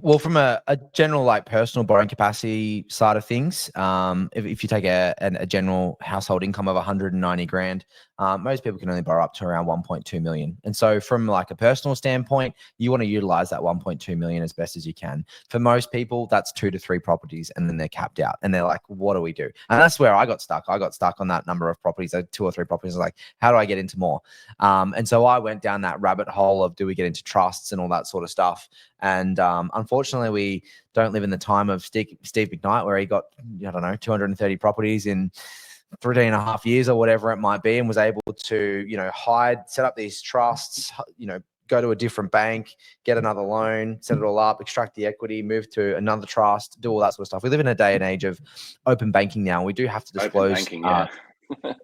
Well, from a general like personal borrowing capacity side of things, if you take a general household income of 190 grand, most people can only borrow up to around 1.2 million. And so from like a personal standpoint, you want to utilize that 1.2 million as best as you can. For most people, that's 2 to 3 properties and then they're capped out and they're like, what do we do? And that's where I got stuck. I got stuck on that number of properties, like 2 or 3 properties. Like, how do I get into more? And so I went down that rabbit hole of, do we get into trusts and all that sort of stuff? And unfortunately, we don't live in the time of Steve McKnight, where he got, I don't know, 230 properties in 3.5 years or whatever it might be, and was able to, set up these trusts, go to a different bank, get another loan, set it all up, extract the equity, move to another trust, do all that sort of stuff. We live in a day and age of open banking now. We do have to disclose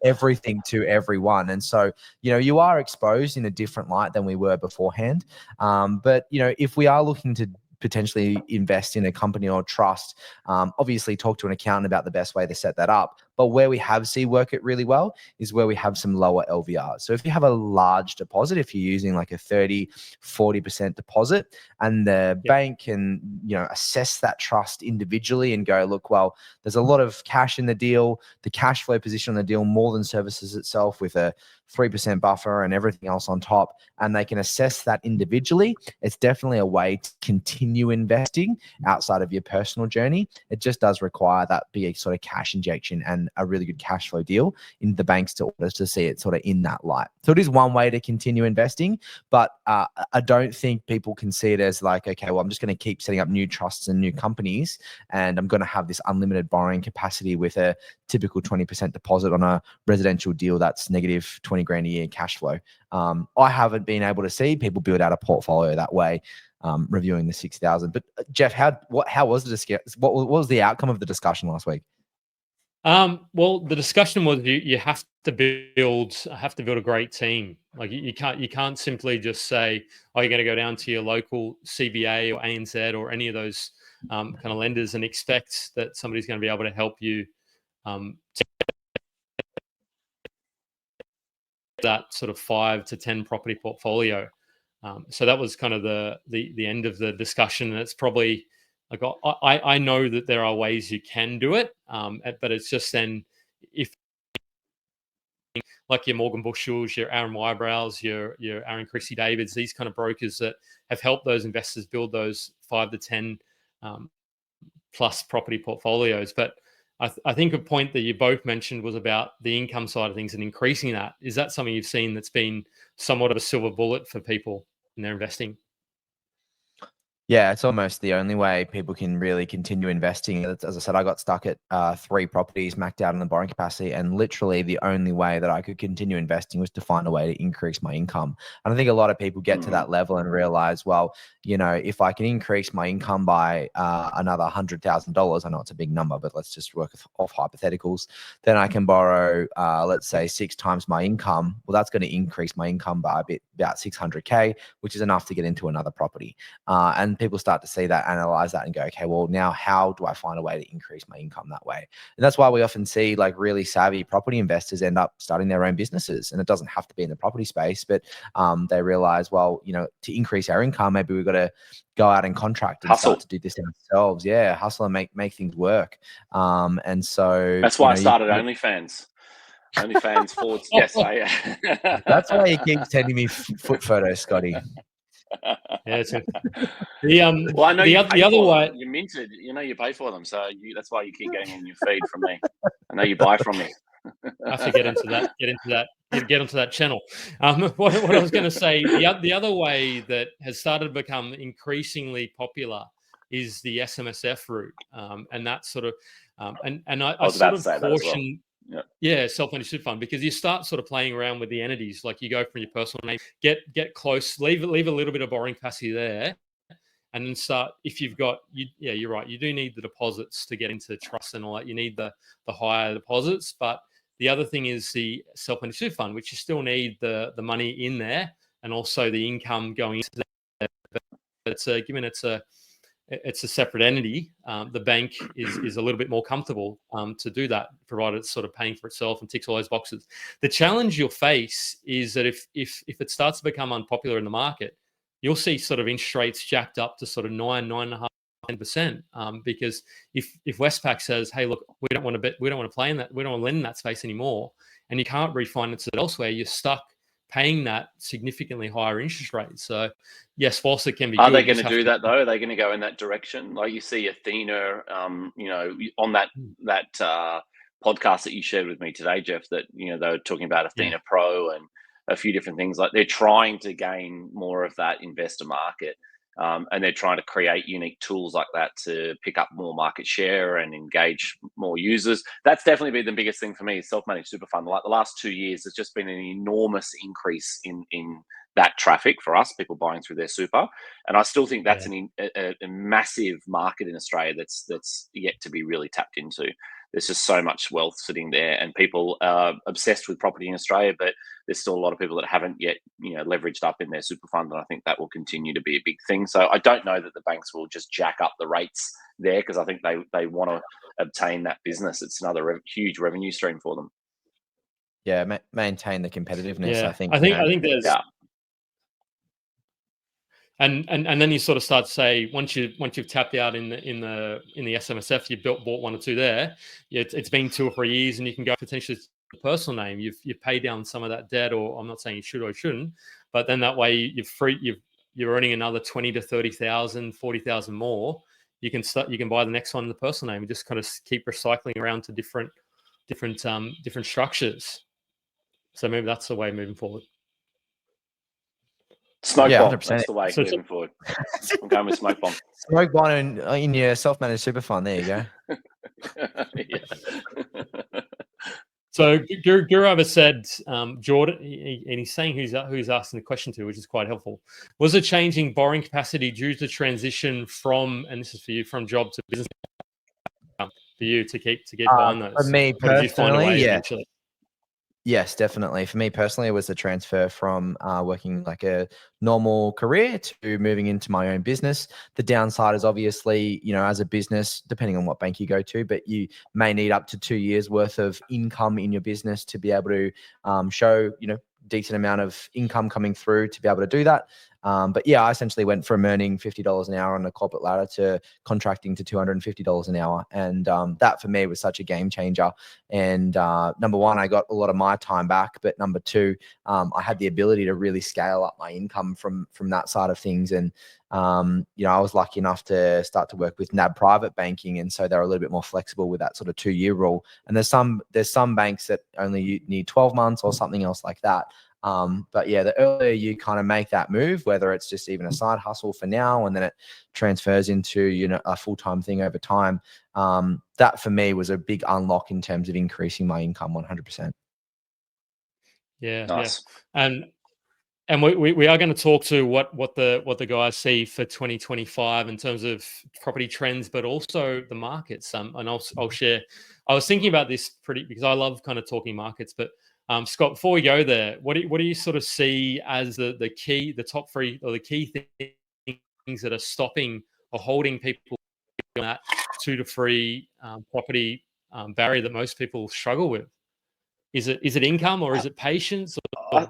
everything to everyone. And so, you are exposed in a different light than we were beforehand. But, if we are looking to potentially invest in a company or trust, obviously talk to an accountant about the best way to set that up. But where we have seen work it really well is where we have some lower LVRs. So if you have a large deposit, if you're using like a 30, 40% deposit, and the bank can, assess that trust individually and go, look, well, there's a lot of cash in the deal. The cash flow position on the deal more than services itself with a 3% buffer and everything else on top. And they can assess that individually. It's definitely a way to continue investing outside of your personal journey. It just does require that big sort of cash injection and a really good cash flow deal in the banks to order to see it sort of in that light. So it is one way to continue investing, but I don't think people can see it as like, okay, well, I'm just going to keep setting up new trusts and new companies, and I'm going to have this unlimited borrowing capacity with a typical 20% deposit on a residential deal that's negative 20 grand a year cash flow. I haven't been able to see people build out a portfolio that way, reviewing the 6,000. But Jeff, how was the discussion? What was the outcome of the discussion last week? Well, the discussion was you have to build a great team. Like you can't simply just say, oh, you're going to go down to your local CBA or ANZ or any of those kind of lenders and expect that somebody's going to be able to help you that sort of 5 to 10 property portfolio. So that was kind of the end of the discussion, and it's probably like I know that there are ways you can do it, but it's just then if like your Morgan Bushells, your Aaron Wybrows, your Aaron Chrissy Davids, these kind of brokers that have helped those investors build those 5 to 10 plus property portfolios. But I think a point that you both mentioned was about the income side of things and increasing that. Is that something you've seen that's been somewhat of a silver bullet for people in their investing? Yeah, it's almost the only way people can really continue investing. As I said, I got stuck at 3 properties, maxed out on the borrowing capacity, and literally the only way that I could continue investing was to find a way to increase my income. And I think a lot of people get to that level and realize, well, if I can increase my income by another $100,000, I know it's a big number, but let's just work off hypotheticals, then I can borrow, let's say 6 times my income. Well, that's going to increase my income by about 600K, which is enough to get into another property. And people start to see that, analyze that, and go, okay, well, now how do I find a way to increase my income that way? And that's why we often see like really savvy property investors end up starting their own businesses. And it doesn't have to be in the property space, but they realize, well, to increase our income, maybe we've got to go out and contract and start to do this ourselves. Yeah, hustle and make things work. And so that's why I started OnlyFans. OnlyFans forwards. Yes, that's why you keep sending me foot photos, Scotty. Yeah, well, I know the other way you minted. You pay for them, so that's why you keep getting in your feed from me. I know you buy from me. I have to get into that channel. What I was going to say, the other way that has started to become increasingly popular is the SMSF route, and that sort of and I sort of caution. Yeah, self-managed super fund, because you start sort of playing around with the entities. Like you go from your personal name, get close, leave a little bit of borrowing capacity there, and then start. If you've got, you're right. You do need the deposits to get into trust and all that. You need the higher deposits, but the other thing is the self-managed super fund, which you still need the money in there and also the income going into that. But it's given it's a separate entity, the bank is a little bit more comfortable to do that, provided it's sort of paying for itself and ticks all those boxes. The challenge you'll face is that if it starts to become unpopular in the market, you'll see sort of interest rates jacked up to sort of 9.5%. Because if Westpac says, hey, look, we don't want to play in that, we don't want to lend in that space anymore, and you can't refinance it elsewhere, you're stuck paying that significantly higher interest rate. So yes, whilst it can be Are good, they going to do that though? Are they going to go in that direction? Like you see Athena, on that podcast that you shared with me today, Jeff, that, they were talking about Athena Pro and a few different things. Like they're trying to gain more of that investor market. And they're trying to create unique tools like that to pick up more market share and engage more users. That's definitely been the biggest thing for me, self-managed super fund. Like the last 2 years, there's just been an enormous increase in that traffic for us, people buying through their super. And I still think that's a massive market in Australia that's yet to be really tapped into. There's just so much wealth sitting there, and people are obsessed with property in Australia, but there's still a lot of people that haven't yet, leveraged up in their super fund. And I think that will continue to be a big thing. So I don't know that the banks will just jack up the rates there, because I think they want to obtain that business. It's another huge revenue stream for them. Yeah, maintain the competitiveness. Yeah, I think there's And then you sort of start to say, once you've tapped out in the SMSF, you've bought one or two there. It's been 2 or 3 years, and you can go potentially to the personal name. You've paid down some of that debt, or I'm not saying you should or you shouldn't, but then that way you're earning another 20 to 30,000, 40,000 more. You can buy the next one in the personal name and just kind of keep recycling around to different structures. So maybe that's the way moving forward. Smoke bomb. That's the way moving forward. I'm going with smoke bomb. Smoke bomb in your self-managed super fund. There you go. So Guru has said, Jordan, and he's saying who's asking the question to, which is quite helpful. Was a changing borrowing capacity due to transition from, and this is for you, from job to business, for you to keep buying those? For me personally, yeah. Eventually? Yes, definitely. For me personally, it was the transfer from working like a normal career to moving into my own business. The downside is obviously, as a business, depending on what bank you go to, but you may need up to 2 years worth of income in your business to be able to show, decent amount of income coming through to be able to do that. But yeah, I essentially went from earning $50 an hour on the corporate ladder to contracting to $250 an hour. And that for me was such a game changer. And number one, I got a lot of my time back. But number two, I had the ability to really scale up my income from that side of things. And, I was lucky enough to start to work with NAB Private Banking. And so they're a little bit more flexible with that sort of 2-year rule. And there's some banks that only need 12 months or something else like that. But yeah, the earlier you kind of make that move, whether it's just even a side hustle for now, and then it transfers into, a full-time thing over time, that for me was a big unlock in terms of increasing my income 100%. Yeah. Nice. Yeah. And we are going to talk to what the guys see for 2025 in terms of property trends, but also the markets. And I'll share. I was thinking about this because I love kind of talking markets. But Scott, before we go there, what do you sort of see as the top three or the key things that are stopping or holding people on that 2 to 3 property barrier that most people struggle with? Is it income, or is it patience? Or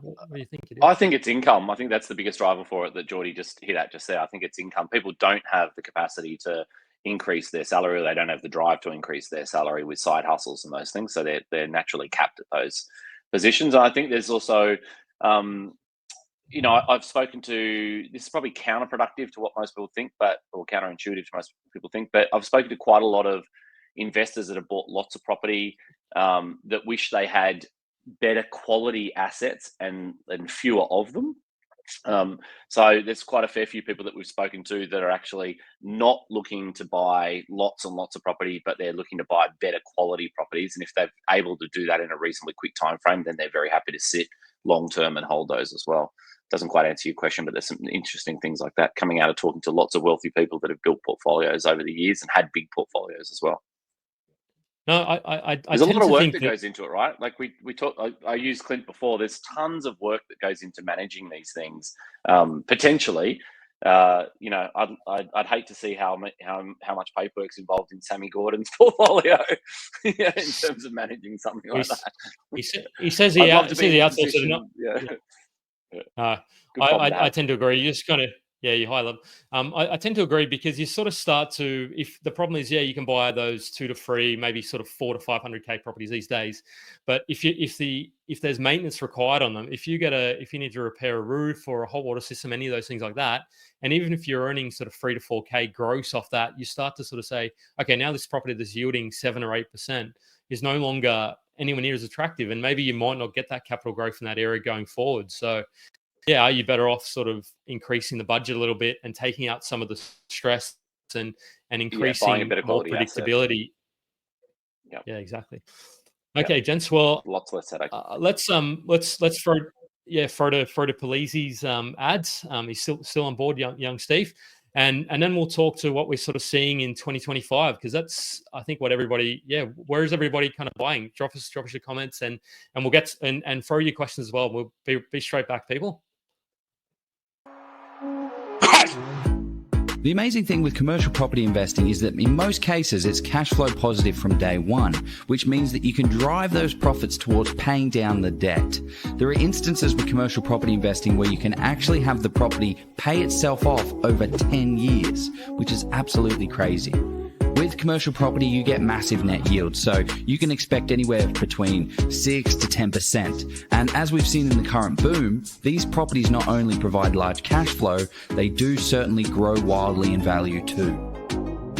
what do you think it is? I think it's income. I think that's the biggest driver for it that Geordie just hit at just there. I think it's income. People don't have the capacity to increase their salary. They don't have the drive to increase their salary with side hustles and those things. So they're naturally capped at those positions. And I think there's also, I've spoken to, this is probably counterproductive to what most people think, or counterintuitive to most people think, but I've spoken to quite a lot of investors that have bought lots of property that wish they had better quality assets and fewer of them. So there's quite a fair few people that we've spoken to that are actually not looking to buy lots and lots of property, but they're looking to buy better quality properties. And if they're able to do that in a reasonably quick time frame, then they're very happy to sit long term and hold those as well. doesn't quite answer your question, but there's some interesting things like that coming out of talking to lots of wealthy people that have built portfolios over the years and had big portfolios as well. No, I There's a tend lot of to work think that that goes into it, right? Like we talked, I used Clint before. There's tons of work that goes into managing these things. Potentially, you know, I'd hate to see how much paperwork's involved in Sammy Gordon's portfolio in terms of managing something like that. he says he I'd love to be in the outsources it. position. Yeah. Good problem to I have. tend to agree. You just kind of, you high level. I tend to agree because you sort of start to, if the problem is, you can buy those 2 to 3, maybe sort of 4 to 500K properties these days. But if there's maintenance required on them, if you need to repair a roof or a hot water system, any of those things like that, and even if you're earning sort of 3 to 4K gross off that, you start to sort of say, okay, now this property that's yielding 7 or 8% is no longer anywhere near as attractive, and maybe you might not get that capital growth in that area going forward. So are you better off sort of increasing the budget a little bit and taking out some of the stress and increasing a better more predictability? Yeah, exactly. Okay, gents. Well, lots less headache. Let's throw to Polizzi's ads. He's still on board, young Steve, and then we'll talk to what we're sort of seeing in 2025, because that's, I think, what everybody. Where is everybody kind of buying? Drop us your comments, and we'll get and throw your questions as well. We'll be straight back, people. The amazing thing with commercial property investing is that in most cases it's cash flow positive from day one, which means that you can drive those profits towards paying down the debt. There are instances with commercial property investing where you can actually have the property pay itself off over 10 years, which is absolutely crazy. With commercial property, you get massive net yield, so you can expect anywhere between 6 to 10%. And as we've seen in the current boom, these properties not only provide large cash flow, they do certainly grow wildly in value too.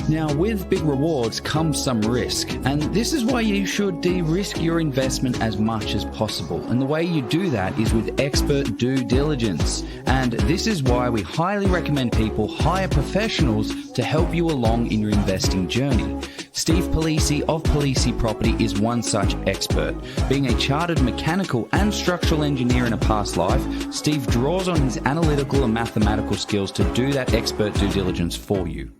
Now, with big rewards comes some risk, and this is why you should de-risk your investment as much as possible. And the way you do that is with expert due diligence. And this is why we highly recommend people hire professionals to help you along in your investing journey. Steve Polizzi of Polizzi Property is one such expert. Being a chartered mechanical and structural engineer in a past life, Steve draws on his analytical and mathematical skills to do that expert due diligence for you.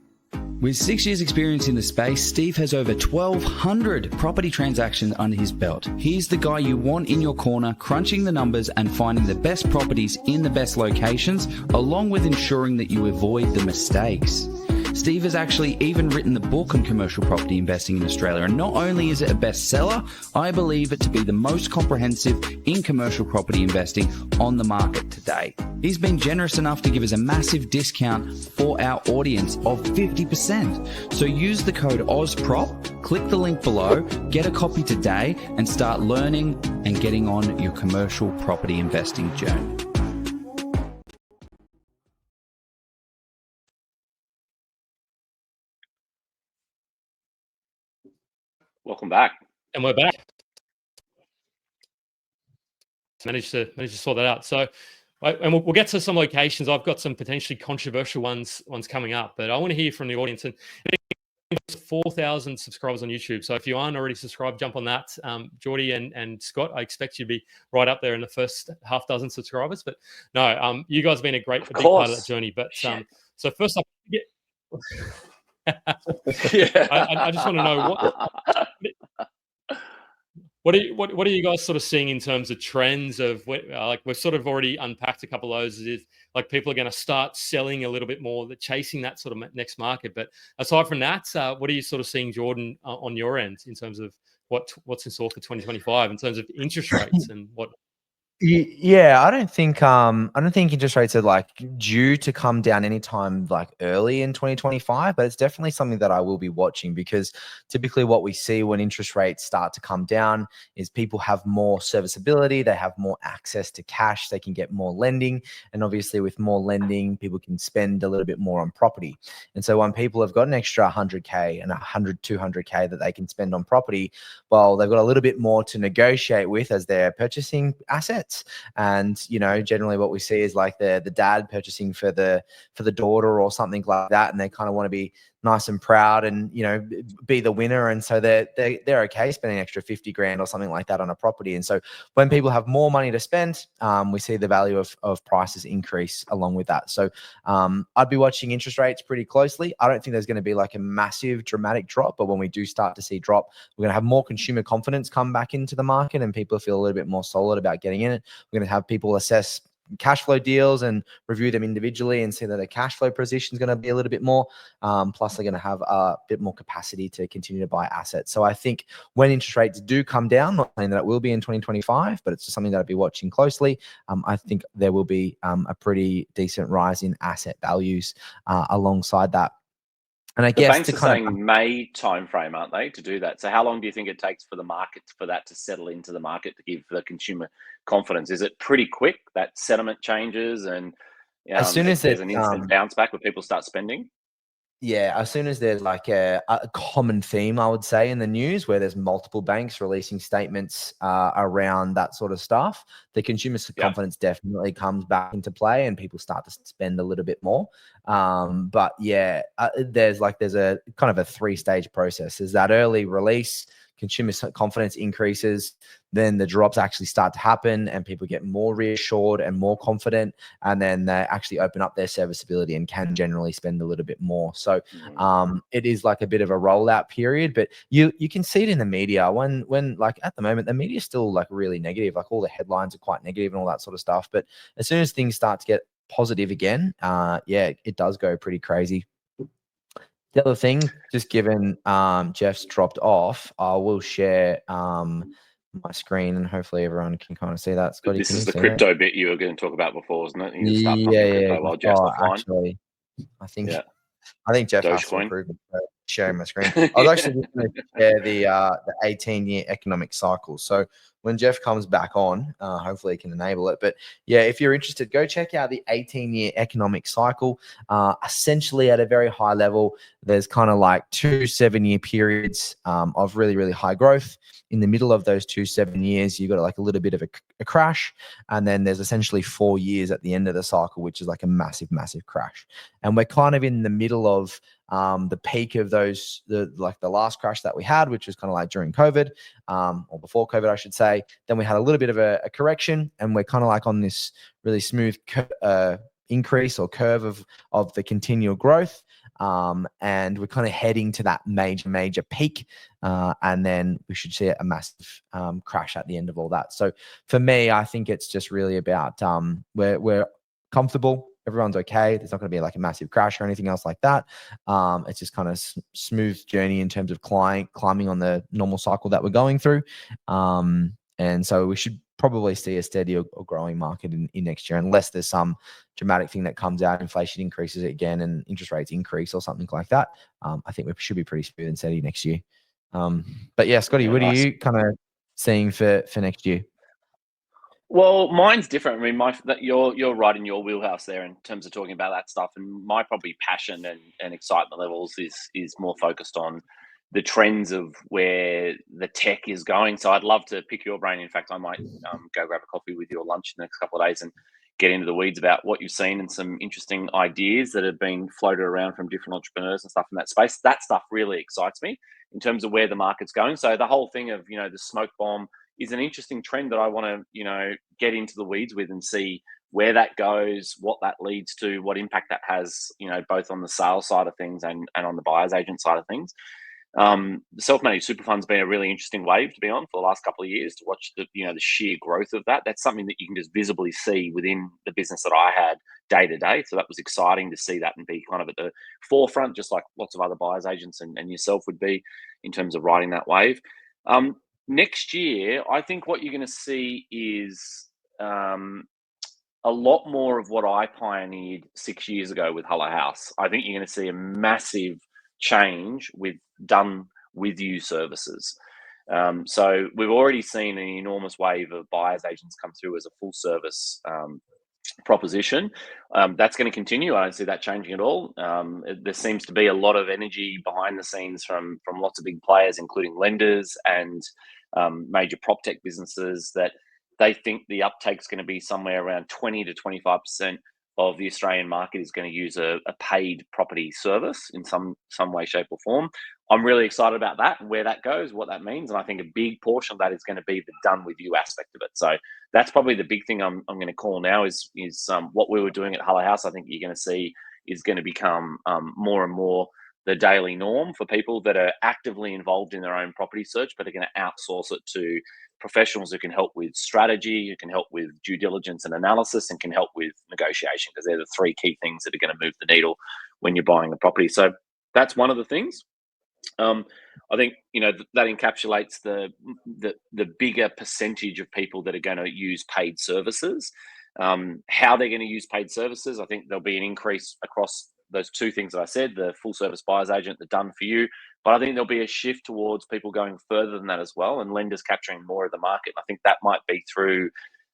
With 6 years experience in the space, Steve has over 1,200 property transactions under his belt. He's the guy you want in your corner, crunching the numbers and finding the best properties in the best locations, along with ensuring that you avoid the mistakes. Steve has actually even written the book on commercial property investing in Australia, and not only is it a bestseller, I believe it to be the most comprehensive in commercial property investing on the market today. He's been generous enough to give us a massive discount for our audience of 50%. So use the code OZPROP, click the link below, get a copy today, and start learning and getting on your commercial property investing journey. Welcome back. And we're back. Managed to sort that out. So, and we'll get to some locations. I've got some potentially controversial ones coming up, but I want to hear from the audience. And 4,000 subscribers on YouTube. So if you aren't already subscribed, jump on that. Geordie and Scott, I expect you to be right up there in the first half dozen subscribers. But no, you guys have been a big part of that journey. But so first up, I just want to know what are you guys sort of seeing in terms of trends of like we've sort of already unpacked a couple of those. Is like people are going to start selling a little bit more, chasing that sort of next market. But aside from that, what are you sort of seeing, Jordan, on your end in terms of what's in store for 2025 in terms of interest rates and what? Yeah, I don't think interest rates are like due to come down anytime like early in 2025, but it's definitely something that I will be watching, because typically what we see when interest rates start to come down is people have more serviceability, they have more access to cash, they can get more lending, and obviously with more lending, people can spend a little bit more on property. And so when people have got an extra 100K and 200K that they can spend on property, well, they've got a little bit more to negotiate with as they're purchasing assets. And generally what we see is like the dad purchasing for the daughter or something like that, and they kind of want to be nice and proud and, you know, be the winner. And so they're okay spending an extra 50 grand or something like that on a property. And so when people have more money to spend, we see the value of prices increase along with that. So I'd be watching interest rates pretty closely. I don't think there's going to be like a massive dramatic drop, but when we do start to see drop, we're going to have more consumer confidence come back into the market and people feel a little bit more solid about getting in it. We're going to have people assess cash flow deals and review them individually and see that their cash flow position is going to be a little bit more. Plus, they're going to have a bit more capacity to continue to buy assets. So I think when interest rates do come down, not saying that it will be in 2025, but it's just something that I'd be watching closely. I think there will be a pretty decent rise in asset values alongside that. And I The guess banks are saying May timeframe, aren't they, to do that? So how long do you think it takes for the market for that to settle into the market to give the consumer confidence? Is it pretty quick that sentiment changes and as soon as there's an instant bounce back where people start spending? Yeah, as soon as there's like a common theme, I would say, in the news where there's multiple banks releasing statements around that sort of stuff, the consumer confidence definitely comes back into play and people start to spend a little bit more. But yeah, there's a kind of a 3-stage process. There's that early release, consumer confidence increases, then the drops actually start to happen and people get more reassured and more confident, and then they actually open up their serviceability and can generally spend a little bit more. So it is like a bit of a rollout period, but you can see it in the media when like at the moment the media is still like really negative, like all the headlines are quite negative and all that sort of stuff. But as soon as things start to get positive again, it does go pretty crazy. The other thing, just given Jeff's dropped off, I will share my screen and hopefully everyone can kind of see that. Scotty, this is the crypto bit you were going to talk about before, isn't it? You need to start pumping crypto while Jeff's offline. Actually, I think Jeff has to approve of sharing my screen. I was actually just going to share the 18-year economic cycle. So when Jeff comes back on, hopefully he can enable it. But yeah, if you're interested, go check out the 18-year economic cycle. Essentially, at a very high level, there's kind of like 2 7-year periods of really, really high growth. In the middle of those 2 7 years, you've got like a little bit of a crash. And then there's essentially 4 years at the end of the cycle, which is like a massive, massive crash. And we're kind of in the middle of the peak of those, the last crash that we had, which was kind of like during COVID, or before COVID, I should say. Then we had a little bit of a correction, and we're kind of like on this really smooth increase or curve of the continual growth. And we're kind of heading to that major peak. And then we should see a massive crash at the end of all that. So for me, I think it's just really about we're comfortable. Everyone's okay. There's not going to be like a massive crash or anything else like that. It's just kind of smooth journey in terms of climbing on the normal cycle that we're going through. And so we should probably see a steady or growing market in next year, unless there's some dramatic thing that comes out, inflation increases again and interest rates increase or something like that. I think we should be pretty smooth and steady next year. But yeah, Scotty, what are you kind of seeing for next year? Well, mine's different. I mean, you're right in your wheelhouse there in terms of talking about that stuff. And my probably passion and excitement levels is more focused on the trends of where the tech is going. So I'd love to pick your brain. In fact, I might go grab a coffee with you or lunch in the next couple of days and get into the weeds about what you've seen and some interesting ideas that have been floated around from different entrepreneurs and stuff in that space. That stuff really excites me in terms of where the market's going. So the whole thing of, the smoke bomb is an interesting trend that I want to, get into the weeds with and see where that goes, what that leads to, what impact that has, both on the sales side of things and on the buyer's agent side of things. The self-managed super fund's been a really interesting wave to be on for the last couple of years, to watch the sheer growth of that. That's something that you can just visibly see within the business that I had day to day. So that was exciting to see that and be kind of at the forefront, just like lots of other buyers agents and yourself would be in terms of riding that wave. Next year, I think what you're going to see is a lot more of what I pioneered 6 years ago with Hello House. I think you're going to see a massive change with done with you services. So we've already seen an enormous wave of buyers agents come through as a full service proposition. That's going to continue. I don't see that changing at all. There seems to be a lot of energy behind the scenes from lots of big players, including lenders and major prop tech businesses, that they think the uptake's going to be somewhere around 20 to 25% of the Australian market is going to use a paid property service in some way, shape, or form. I'm really excited about that and where that goes, what that means, and I think a big portion of that is going to be the done with you aspect of it. So that's probably the big thing I'm going to call now is what we were doing at Hello House. I think you're going to see is going to become more and more the daily norm for people that are actively involved in their own property search, but are going to outsource it to professionals who can help with strategy, who can help with due diligence and analysis, and can help with negotiation, because they're the three key things that are going to move the needle when you're buying a property. So that's one of the things. I think that encapsulates the bigger percentage of people that are going to use paid services. How they're going to use paid services, I think there'll be an increase across those two things that I said: the full service buyer's agent, the done for you. But I think there'll be a shift towards people going further than that as well, and lenders capturing more of the market. I think that might be through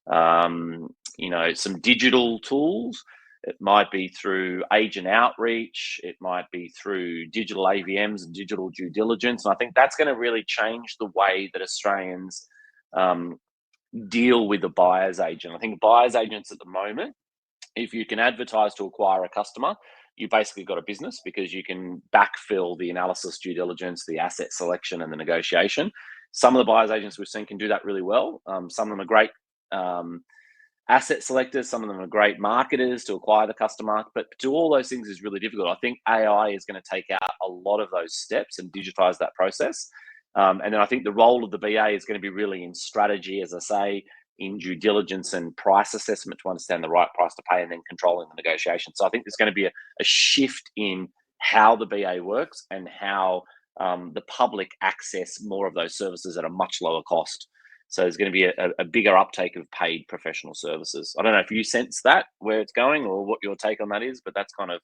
some digital tools. It might be through agent outreach. It might be through digital AVMs and digital due diligence. And I think that's going to really change the way that Australians deal with a buyer's agent. I think buyer's agents at the moment, if you can advertise to acquire a customer, you basically got a business, because you can backfill the analysis, due diligence, the asset selection, and the negotiation. Some of the buyer's agents we've seen can do that really well. Some of them are great asset selectors, some of them are great marketers to acquire the customer, but to do all those things is really difficult. I think AI is going to take out a lot of those steps and digitize that process. And then I think the role of the BA is going to be really in strategy, as I say, in due diligence and price assessment to understand the right price to pay, and then controlling the negotiation. So I think there's going to be a shift in how the BA works and how the public access more of those services at a much lower cost. So there's going to be a bigger uptake of paid professional services. I don't know if you sense that, where it's going, or what your take on that is, but that's kind of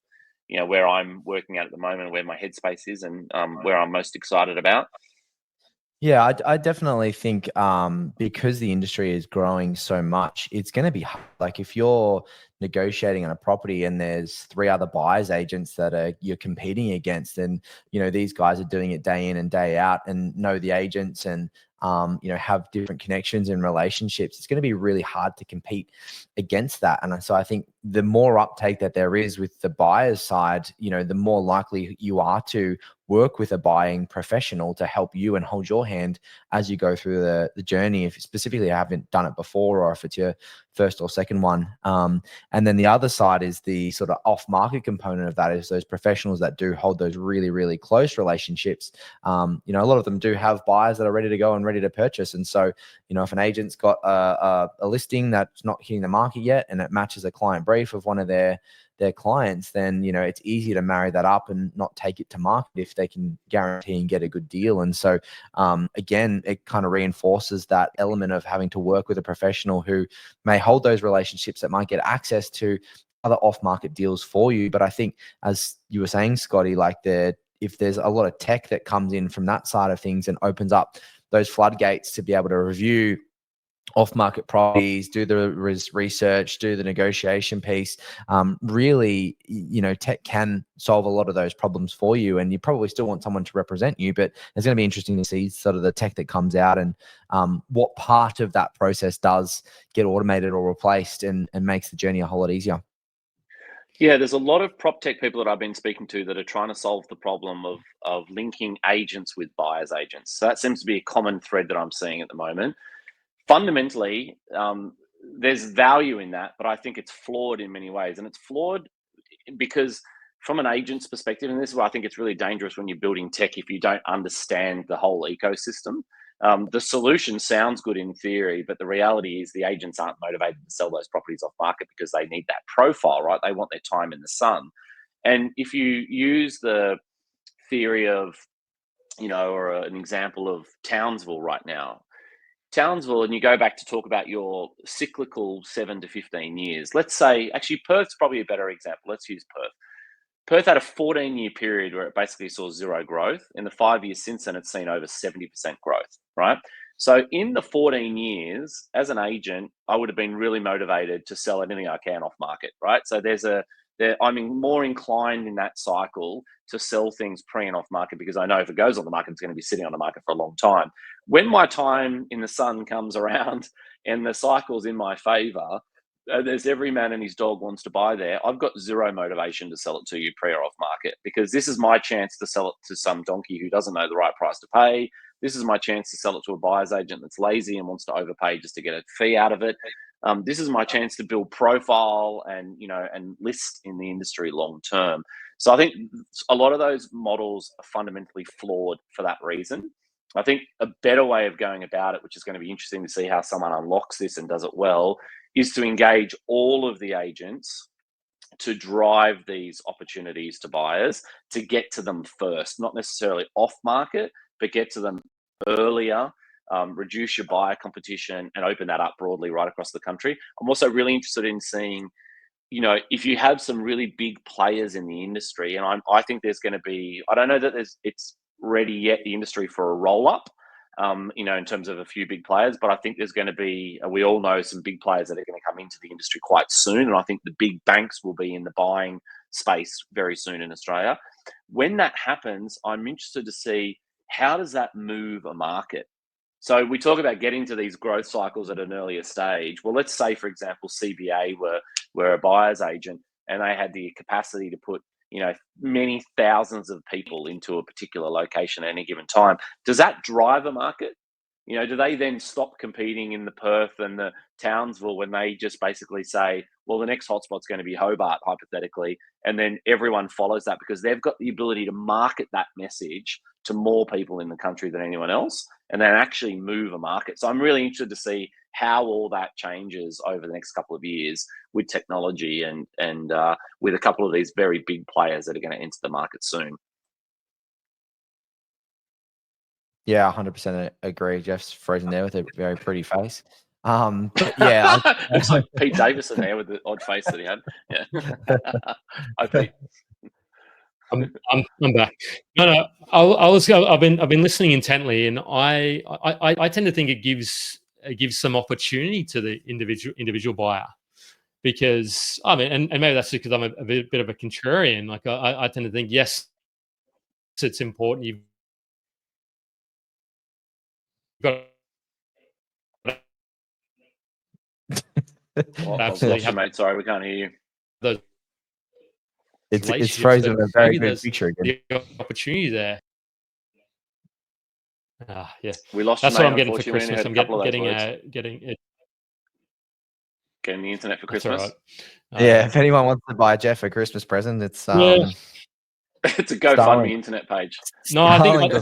where I'm working at the moment, where my headspace is, and where I'm most excited about. Yeah, I definitely think because the industry is growing so much, it's going to be hard. Like if you're negotiating on a property and there's 3 other buyers agents that you're competing against, and these guys are doing it day in and day out and know the agents and have different connections and relationships, it's going to be really hard to compete against that. And so I think the more uptake that there is with the buyer's side, the more likely you are to work with a buying professional to help you and hold your hand as you go through the journey, if specifically you haven't done it before, or if it's your first or second one. And then the other side is the sort of off-market component of that, is those professionals that do hold those really, really close relationships. A lot of them do have buyers that are ready to go and ready to purchase. And so, if an agent's got a listing that's not hitting the market yet and it matches a client brief of one of their clients, then it's easy to marry that up and not take it to market if they can guarantee and get a good deal. And so again, it kind of reinforces that element of having to work with a professional who may hold those relationships, that might get access to other off-market deals for you. But I think, as you were saying, Scotty, like if there's a lot of tech that comes in from that side of things and opens up those floodgates to be able to review off-market properties, do the research, do the negotiation piece, really, tech can solve a lot of those problems for you. And you probably still want someone to represent you, but it's going to be interesting to see sort of the tech that comes out and what part of that process does get automated or replaced and makes the journey a whole lot easier. Yeah, there's a lot of prop tech people that I've been speaking to that are trying to solve the problem of linking agents with buyers agents. So that seems to be a common thread that I'm seeing at the moment. Fundamentally, there's value in that, but I think it's flawed in many ways. And it's flawed because from an agent's perspective, and this is why I think it's really dangerous when you're building tech if you don't understand the whole ecosystem. The solution sounds good in theory, but the reality is the agents aren't motivated to sell those properties off market because they need that profile, right? They want their time in the sun. And if you use the theory of, or an example of Townsville right now, and you go back to talk about your cyclical 7 to 15 years. Let's say, actually, Perth's probably a better example. Let's use Perth. Perth had a 14-year period where it basically saw zero growth. In the 5 years since then, it's seen over 70% growth, right? So in the 14 years, as an agent, I would have been really motivated to sell anything I can off market, right? So I'm more inclined in that cycle to sell things pre and off market, because I know if it goes on the market, it's going to be sitting on the market for a long time. When my time in the sun comes around and the cycle's in my favor, there's every man and his dog wants to buy there. I've got zero motivation to sell it to you pre or off market, because this is my chance to sell it to some donkey who doesn't know the right price to pay. This is my chance to sell it to a buyer's agent that's lazy and wants to overpay just to get a fee out of it. This is my chance to build profile and list in the industry long term. So I think a lot of those models are fundamentally flawed for that reason. I think a better way of going about it, which is going to be interesting to see how someone unlocks this and does it well, is to engage all of the agents to drive these opportunities to buyers, to get to them first, not necessarily off market, but get to them earlier, reduce your buyer competition and open that up broadly right across the country. I'm also really interested in seeing, if you have some really big players in the industry, and I think there's going to be, I don't know that it's ready yet, the industry, for a roll up, in terms of a few big players, but I think there's going to be, we all know some big players that are going to come into the industry quite soon. And I think the big banks will be in the buying space very soon in Australia. When that happens, I'm interested to see, how does that move a market? So we talk about getting to these growth cycles at an earlier stage. Well, let's say, for example, CBA were a buyer's agent and they had the capacity to put, many thousands of people into a particular location at any given time. Does that drive a market? Do they then stop competing in the Perth and the Townsville when they just basically say, well, the next hotspot's going to be Hobart, hypothetically, and then everyone follows that because they've got the ability to market that message to more people in the country than anyone else, and then actually move a market? So I'm really interested to see how all that changes over the next couple of years with technology and with a couple of these very big players that are going to enter the market soon. Yeah, 100% agree. Jeff's frozen there with a very pretty face. But yeah, looks like Pete Davison there with the odd face that he had. Yeah. Hi, Pete. I'm back. No. I've been listening intently, and I tend to think it gives some opportunity to the individual buyer, because and maybe that's because I'm a bit of a contrarian. Like I tend to think, yes, it's important. You've got absolutely have, mate. Sorry, we can't hear you. Those it's frozen a very good picture again. The opportunity there. Yeah, we lost. That's you, what mate, I'm getting for Christmas. I'm getting the internet for Christmas. Right. Yeah, if anyone wants to buy Jeff a Christmas present, it's it's a GoFundMe internet page. No, I think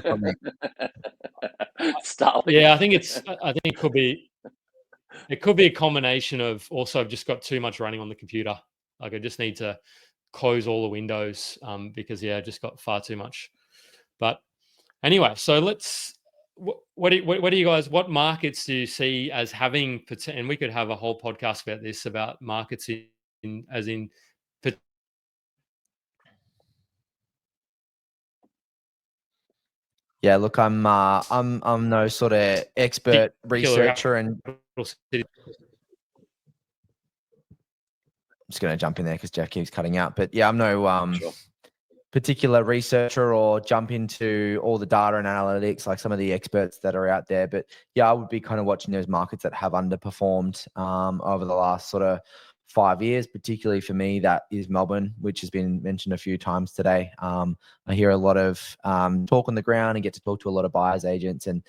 Starlink. Yeah, I think it could be. It could be a combination of, also I've just got too much running on the computer. Like I just need to close all the windows because I just got far too much. But anyway, so let's. What do you guys? What markets do you see as having? And we could have a whole podcast about this, about markets in. Yeah, look, I'm no sort of expert researcher, and I'm just going to jump in there because Jeff keeps cutting out. But yeah, I'm no particular researcher or jump into all the data and analytics like some of the experts that are out there. But yeah, I would be kind of watching those markets that have underperformed over the last sort of 5 years. Particularly for me, that is Melbourne, which has been mentioned a few times today. I hear a lot of talk on the ground and get to talk to a lot of buyers agents, and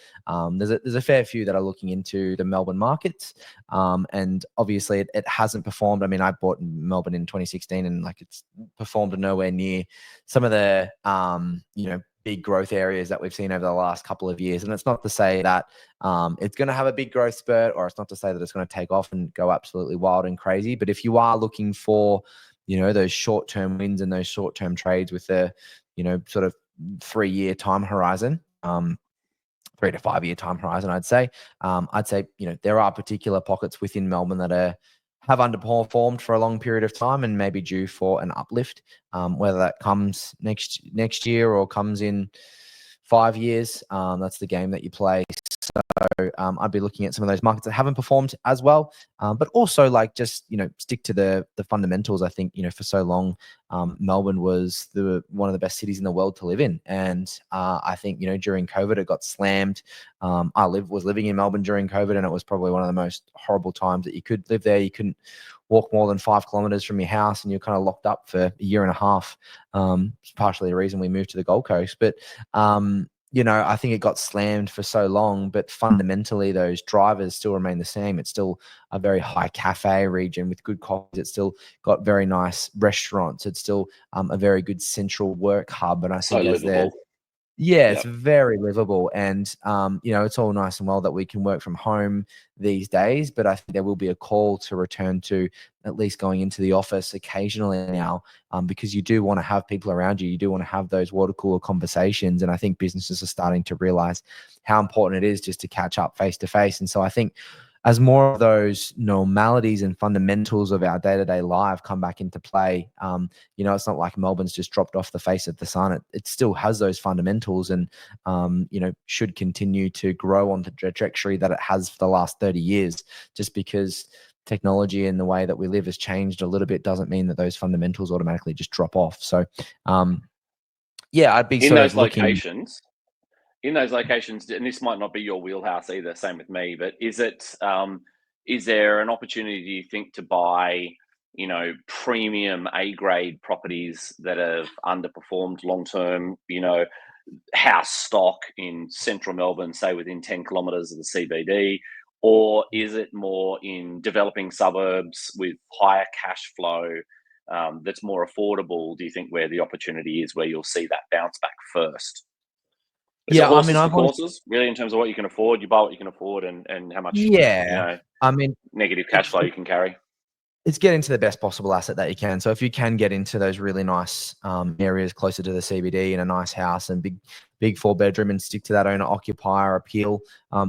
there's a fair few that are looking into the Melbourne markets. And obviously it hasn't performed. I mean, I bought in Melbourne in 2016 and like it's performed nowhere near some of the big growth areas that we've seen over the last couple of years. And it's not to say that it's going to have a big growth spurt, or it's not to say that it's going to take off and go absolutely wild and crazy. But if you are looking for, those short-term wins and those short-term trades with the, sort of 3-year time horizon, 3 to 5 year time horizon, I'd say there are particular pockets within Melbourne that have underperformed for a long period of time and maybe due for an uplift, whether that comes next year or comes in 5 years. That's the game that you play. I'd be looking at some of those markets that haven't performed as well, but also like just stick to the fundamentals. I think for so long, Melbourne was one of the best cities in the world to live in, and I think during COVID it got slammed. I was living in Melbourne during COVID, and it was probably one of the most horrible times that you could live there. You couldn't walk more than 5 kilometers from your house, and you're kind of locked up for a year and a half. It's partially the reason we moved to the Gold Coast, but I think it got slammed for so long, but fundamentally those drivers still remain the same. It's still a very high cafe region with good coffees. It's still got very nice restaurants. It's still a very good central work hub. And I think it's very livable. And, it's all nice and well that we can work from home these days, but I think there will be a call to return to at least going into the office occasionally now, because you do want to have people around you. You do want to have those water cooler conversations. And I think businesses are starting to realize how important it is just to catch up face to face. And so I think as more of those normalities and fundamentals of our day-to-day life come back into play, it's not like Melbourne's just dropped off the face of the sun. It still has those fundamentals and, should continue to grow on the trajectory that it has for the last 30 years. Just because technology and the way that we live has changed a little bit doesn't mean that those fundamentals automatically just drop off. So, I'd be in those locations. In those locations, and this might not be your wheelhouse either, same with me, but is there an opportunity, do you think, to buy, premium A-grade properties that have underperformed long-term, house stock in central Melbourne, say within 10 kilometres of the CBD? Or is it more in developing suburbs with higher cash flow that's more affordable, do you think, where the opportunity is, where you'll see that bounce back first? Is it horses for courses, really, in terms of what you can afford? You buy what you can afford and how much negative cash flow you can carry. It's getting to the best possible asset that you can. So if you can get into those really nice areas closer to the CBD in a nice house and big 4-bedroom and stick to that owner occupier appeal,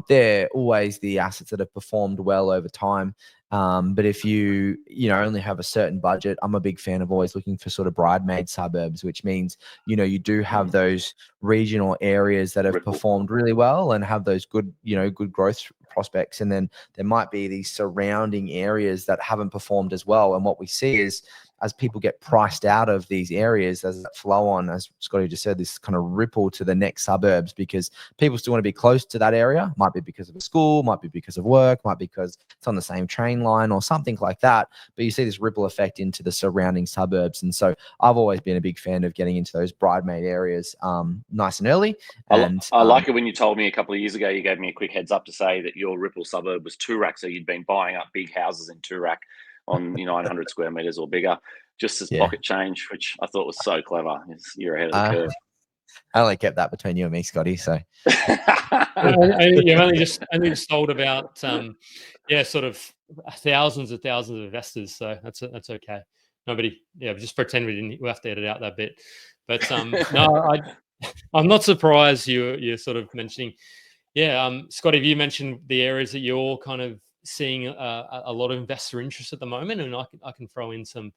they're always the assets that have performed well over time. But if you only have a certain budget, I'm a big fan of always looking for sort of bridesmaid suburbs, which means you do have those regional areas that have performed really well and have those good growth prospects, and then there might be these surrounding areas that haven't performed as well. And what we see is, as people get priced out of these areas, as that flow on, as Scotty just said, this kind of ripple to the next suburbs, because people still want to be close to that area. Might be because of a school, might be because of work, might be because it's on the same train line or something like that. But you see this ripple effect into the surrounding suburbs. And so I've always been a big fan of getting into those bridesmaid areas nice and early. And I like it when you told me a couple of years ago, you gave me a quick heads up to say that your ripple suburb was Toorak. So you'd been buying up big houses in Toorak on 900 square meters or bigger, just as pocket change, which I thought was so clever. You're ahead of the curve. I only kept that between you and me, Scotty. So you've only just sold about sort of thousands of investors. So that's okay. Nobody, just pretend we have to edit out that bit. But no, I'm not surprised you're sort of mentioning. Scotty, you mentioned the areas that you're kind of seeing a lot of investor interest at the moment, and I can throw in some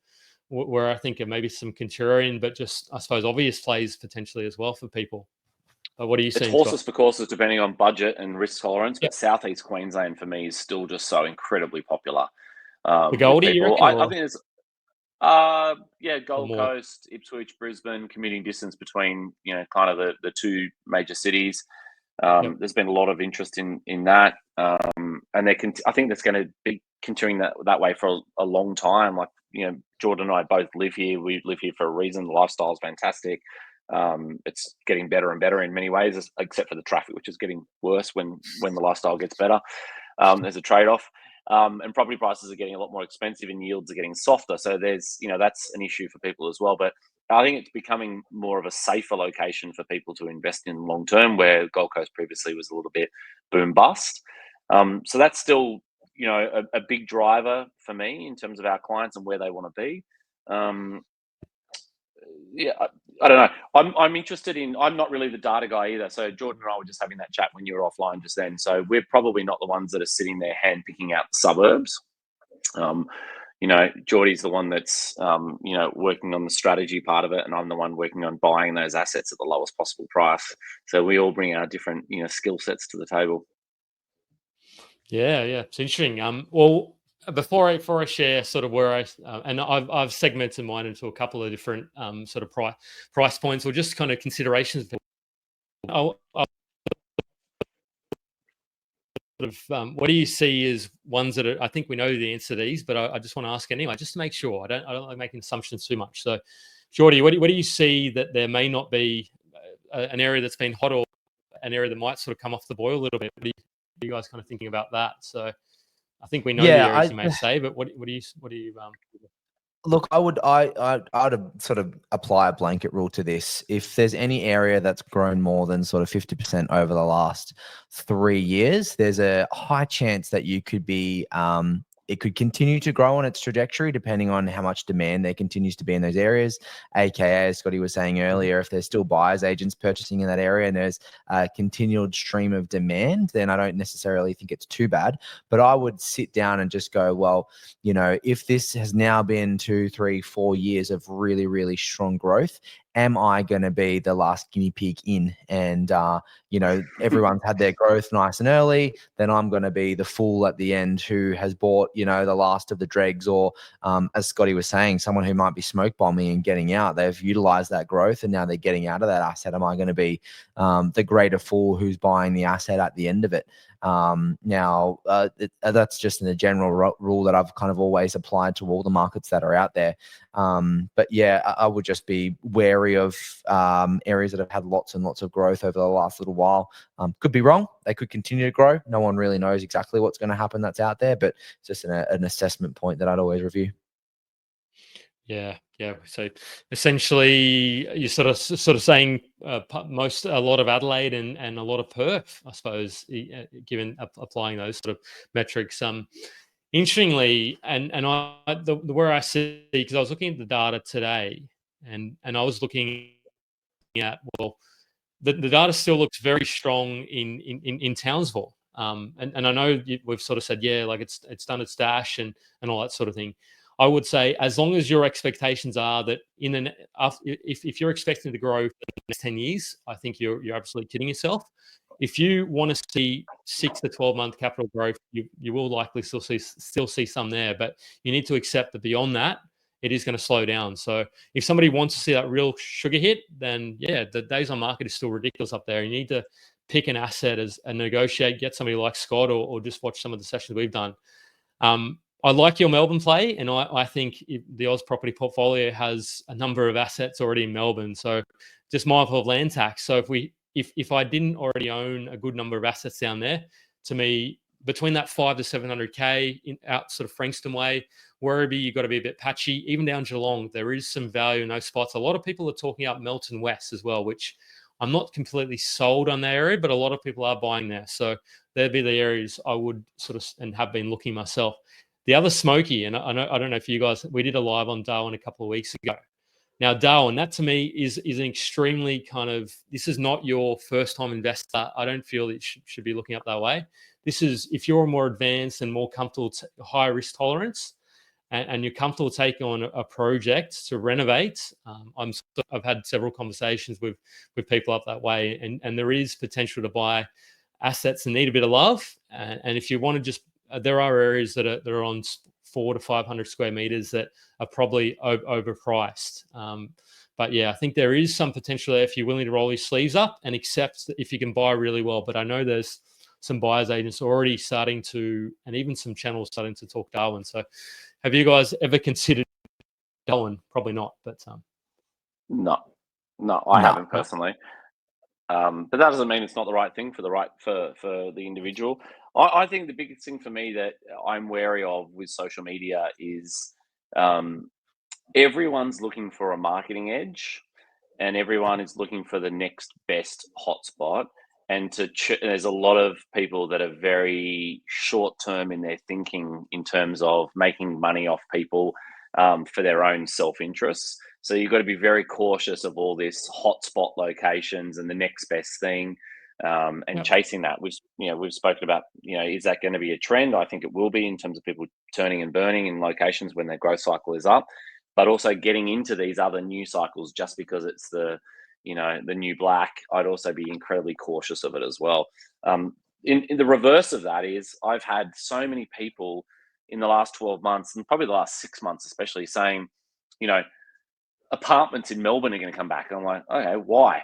where I think maybe some contrarian, but just I suppose obvious plays potentially as well for people. What are you seeing? It's horses for courses, depending on budget and risk tolerance. But Southeast Queensland for me is still just so incredibly popular. The Goldie, you reckon? I think there's Gold Coast, Ipswich, Brisbane, commuting distance between kind of the two major cities. There's been a lot of interest in that, and I think that's going to be continuing that way for a long time. Like Jordan and I both live here. We live here for a reason. The lifestyle is fantastic. It's getting better and better in many ways, except for the traffic, which is getting worse when the lifestyle gets better. There's a trade-off, and property prices are getting a lot more expensive and yields are getting softer. So there's that's an issue for people as well. But I think it's becoming more of a safer location for people to invest in long term, where Gold Coast previously was a little bit boom bust. So that's still a big driver for me in terms of our clients and where they want to be. I don't know. I'm interested in. I'm not really the data guy either. So Jordan and I were just having that chat when you were offline just then. So we're probably not the ones that are sitting there hand picking out the suburbs. Geordie's the one that's working on the strategy part of it, and I'm the one working on buying those assets at the lowest possible price. So we all bring our different skill sets to the table. Yeah, it's interesting. Well, before I share sort of where and I've segmented mine into a couple of different sort of price points or just kind of considerations. I'll sort of, what do you see as ones that are, I think we know the answer to these, but I just want to ask anyway, just to make sure. I don't like making assumptions too much. So, Geordie, what do you see that there may not be an area that's been hot or an area that might sort of come off the boil a little bit? What are you guys kind of thinking about that? So, I think we know the Yeah, areas you may say, but what do you look, I'd sort of apply a blanket rule to this. If there's any area that's grown more than sort of 50% over the last 3 years, there's a high chance that you could be it could continue to grow on its trajectory depending on how much demand there continues to be in those areas. AKA, as Scotty was saying earlier, if there's still buyers agents purchasing in that area and there's a continued stream of demand, then I don't necessarily think it's too bad. But I would sit down and just go, well, you know, if this has now been 2, 3, 4 years of really, really strong growth, am I going to be the last guinea pig in? And, you know, everyone's had their growth nice and early. Then I'm going to be the fool at the end who has bought, you know, the last of the dregs, or as Scotty was saying, someone who might be smoke bombing and getting out. They've utilized that growth and now they're getting out of that asset. Am I going to be the greater fool who's buying the asset at the end of it? That's just a general rule that I've kind of always applied to all the markets that are out there. But yeah, I would just be wary of areas that have had lots and lots of growth over the last little while. Could be wrong. They could continue to grow. No one really knows exactly what's going to happen that's out there, but it's just an assessment point that I'd always review. Yeah. So essentially, you're sort of saying a lot of Adelaide and a lot of Perth, I suppose, given applying those sort of metrics. Interestingly, and where I see, because I was looking at the data today, and I was looking at, well, the data still looks very strong in Townsville. And I know we've sort of said, yeah, like it's done its dash and all that sort of thing. I would say, as long as your expectations are that if you're expecting to grow for the next 10 years, I think you're absolutely kidding yourself. If you want to see 6 to 12-month capital growth, you will likely still see some there, but you need to accept that beyond that, it is going to slow down. So if somebody wants to see that real sugar hit, then yeah, the days on market is still ridiculous up there. You need to pick an asset and negotiate, get somebody like Scott or just watch some of the sessions we've done. I like your Melbourne play, and I think the Oz property portfolio has a number of assets already in Melbourne. So just mindful of land tax. So if I didn't already own a good number of assets down there, to me, between that 5 to 700K out sort of Frankston way, Werribee, you've got to be a bit patchy. Even down Geelong, there is some value in those spots. A lot of people are talking up Melton West as well, which I'm not completely sold on that area, but a lot of people are buying there. So there'd be the areas I would sort of and have been looking myself. The other smoky, and I don't know if you guys, we did a live on Darwin a couple of weeks ago. Now, Darwin, that to me is an extremely kind of, this is not your first time investor. I don't feel that you should be looking up that way. This is, if you're more advanced and more comfortable, higher risk tolerance, and you're comfortable taking on a project to renovate. I've had several conversations with people up that way, and there is potential to buy assets that need a bit of love. And if you want to just, there are areas that are on 400 to 500 square meters that are probably overpriced. But yeah, I think there is some potential there if you're willing to roll your sleeves up and accept that if you can buy really well. But I know there's some buyers agents already starting to, and even some channels starting to talk Darwin. So have you guys ever considered Darwin? Probably not, but No, I haven't personally. But that doesn't mean it's not the right thing for the individual. I think the biggest thing for me that I'm wary of with social media is everyone's looking for a marketing edge, and everyone is looking for the next best hotspot. And there's a lot of people that are very short term in their thinking in terms of making money off people for their own self-interest. So you've got to be very cautious of all this hotspot locations and the next best thing, and chasing that. We've spoken about, is that going to be a trend? I think it will be in terms of people turning and burning in locations when their growth cycle is up, but also getting into these other new cycles just because it's the new black. I'd also be incredibly cautious of it as well. in the reverse of that is I've had so many people in the last 12 months and probably the last 6 months especially saying, you know, apartments in Melbourne are going to come back. And I'm like, okay, why?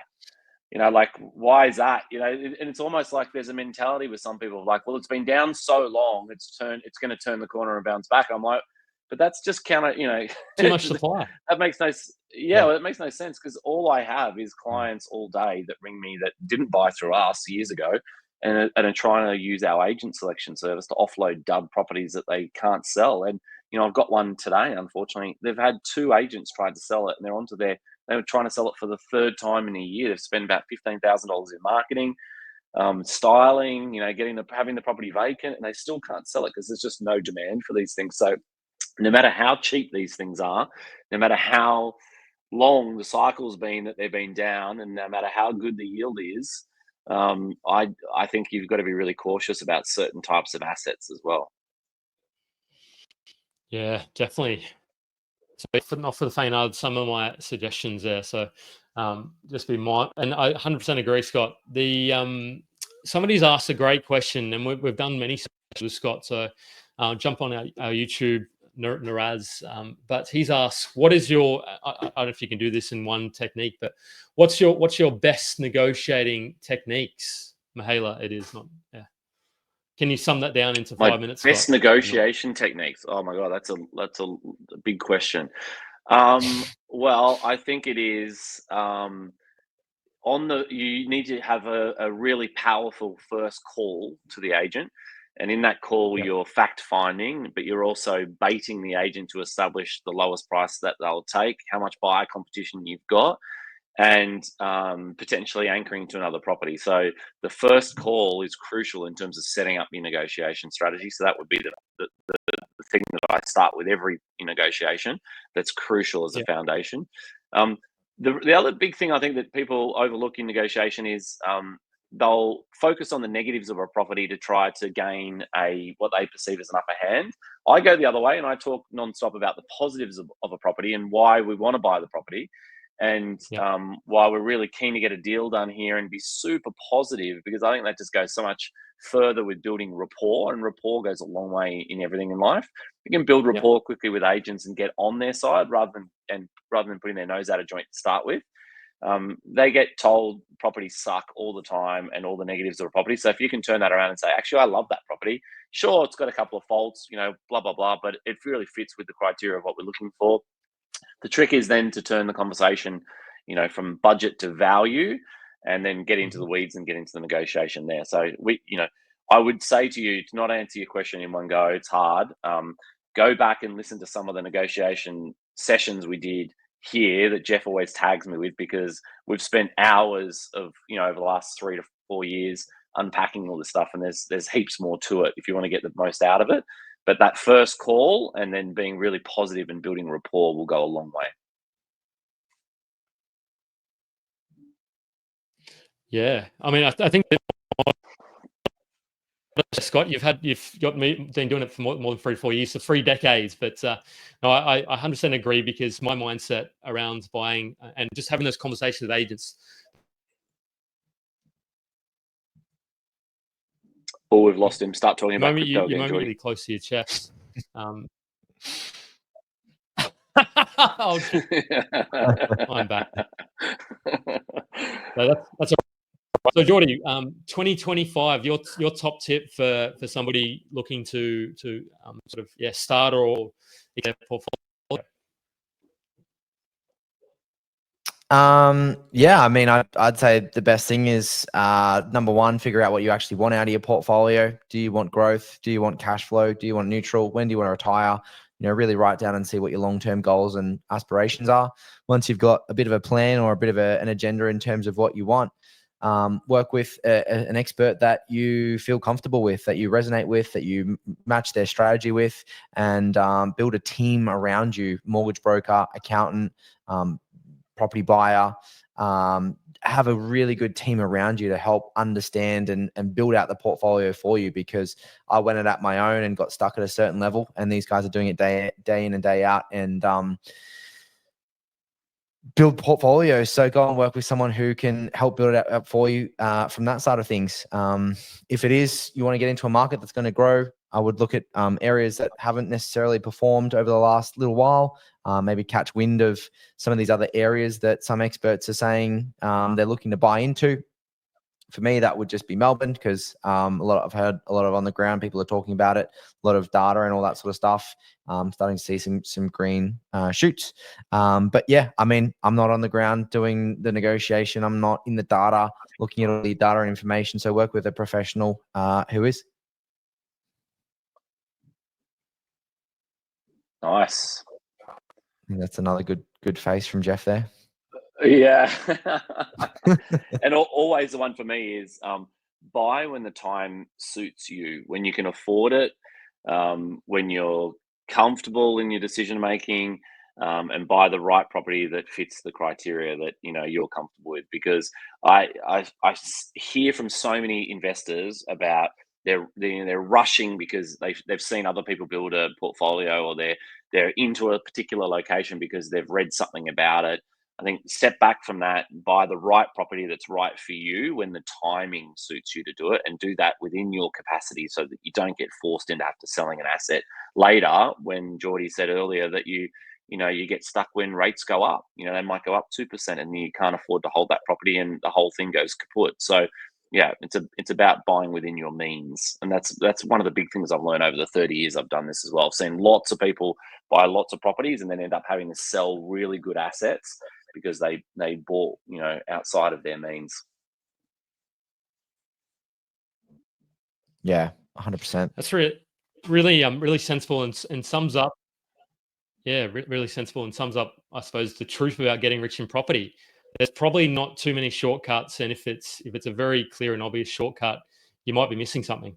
You know, like, why is that? You know, and it's almost like there's a mentality with some people like, well, it's been down so long, it's going to turn the corner and bounce back. I'm like, but that's just counter, you know, Too much supply. that makes no, well, it makes no sense because all I have is clients all day that ring me that didn't buy through us years ago and are trying to use our agent selection service to offload dud properties that they can't sell. And, you know, I've got one today, unfortunately. They've had 2 agents try to sell it and they were trying to sell it for the 3rd time in a year. They've spent about $15,000 in marketing, styling, you know, having the property vacant, and they still can't sell it because there's just no demand for these things. So no matter how cheap these things are, no matter how long the cycle's been that they've been down, and no matter how good the yield is, I think you've got to be really cautious about certain types of assets as well. Yeah, definitely. So not for the faint hearted, some of my suggestions there. So just be mindful. And I 100% agree, Scott. The somebody's asked a great question, and we've done many sessions with Scott. So jump on our YouTube, Naraz. But he's asked, what is your? I don't know if you can do this in one technique, but what's your best negotiating techniques, Mahela? It is not. Yeah. Can you sum that down into 5 minutes? Best Scott? negotiation techniques. Oh my God, that's a big question. Well, I think it is you need to have a really powerful first call to the agent. And in that call, you're fact finding, but you're also baiting the agent to establish the lowest price that they'll take, how much buyer competition you've got, and potentially anchoring to another property. So the first call is crucial in terms of setting up your negotiation strategy. So that would be the thing that I start with every negotiation. That's crucial as a foundation. The other big thing I think that people overlook in negotiation is they'll focus on the negatives of a property to try to gain what they perceive as an upper hand. I go the other way and I talk nonstop about the positives of a property and why we want to buy the property. And why we're really keen to get a deal done here and be super positive, because I think that just goes so much further with building rapport, and rapport goes a long way in everything in life. You can build rapport quickly with agents and get on their side rather than putting their nose out of joint to start with. They get told properties suck all the time and all the negatives of a property. So if you can turn that around and say, actually, I love that property. Sure, it's got a couple of faults, blah, blah, blah, but it really fits with the criteria of what we're looking for. The trick is then to turn the conversation, from budget to value, and then get into the weeds and get into the negotiation there. So I would say to you, to not answer your question in one go, it's hard. Go back and listen to some of the negotiation sessions we did here that Jeff always tags me with, because we've spent hours of, over the last 3 to 4 years unpacking all this stuff, and there's heaps more to it if you want to get the most out of it. But that first call and then being really positive and building rapport will go a long way. Yeah, I mean, I think Scott, you've got me been doing it for more than 3 or 4 years, so 3 decades. But no, I 100% agree, because my mindset around buying and just having those conversations with agents. Oh, we've lost him. Start talking about crypto you again, might be Jordy. really close to your chest. I'm back. So that's a So Jordy, 2025, your top tip for somebody looking to sort of start or get a portfolio? I mean, I'd say the best thing is number one, figure out what you actually want out of your portfolio. Do you want growth? Do you want cash flow? Do you want neutral? When do you want to retire? Really write down and see what your long-term goals and aspirations are. Once you've got a bit of a plan or a bit of an agenda in terms of what you want, work with an expert that you feel comfortable with, that you resonate with, that you match their strategy with, and build a team around you: mortgage broker, accountant, property buyer. Have a really good team around you to help understand and build out the portfolio for you, because I went it at my own and got stuck at a certain level, and these guys are doing it day in and day out. And build portfolios. So go and work with someone who can help build it up for you from that side of things. If it is you want to get into a market that's going to grow, I would look at areas that haven't necessarily performed over the last little while. Maybe catch wind of some of these other areas that some experts are saying they're looking to buy into. For me, that would just be Melbourne, because I've heard a lot of on the ground people are talking about it, a lot of data and all that sort of stuff. Starting to see some green shoots. But yeah, I mean, I'm not on the ground doing the negotiation. I'm not in the data, looking at all the data and information. So work with a professional who is. Nice. I think that's another good face from Jeff there. Yeah. And always the one for me is buy when the time suits you, when you can afford it, when you're comfortable in your decision making, and buy the right property that fits the criteria that you're comfortable with. Because I hear from so many investors about they're rushing because they've seen other people build a portfolio, or they're into a particular location because they've read something about it. I think step back from that, buy the right property that's right for you when the timing suits you to do it, and do that within your capacity so that you don't get forced into have to selling an asset later. When Geordie said earlier that you get stuck when rates go up, they might go up 2% and you can't afford to hold that property and the whole thing goes kaput. So yeah, it's about buying within your means. And that's one of the big things I've learned over the 30 years I've done this as well. I've seen lots of people buy lots of properties and then end up having to sell really good assets because they bought outside of their means. Yeah, 100%. That's really sensible and sums up. Yeah, really sensible and sums up, I suppose, the truth about getting rich in property. There's probably not too many shortcuts, and if it's a very clear and obvious shortcut, you might be missing something.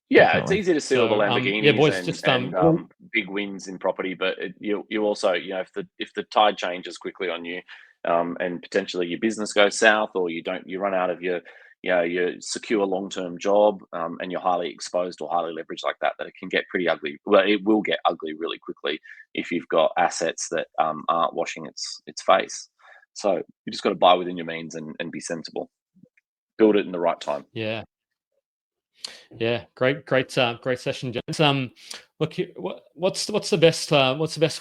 Yeah, Definitely. it's easy to see all the Lamborghinis yeah, boys, and big wins in property, but you also, if the tide changes quickly on you, and potentially your business goes south, or you run out of your secure long-term job, and you're highly exposed or highly leveraged like that it can get pretty ugly. Well, it will get ugly really quickly if you've got assets that aren't washing its face. So you just got to buy within your means and be sensible. Build it in the right time. Yeah. Yeah, great session, gents. Look, what's the best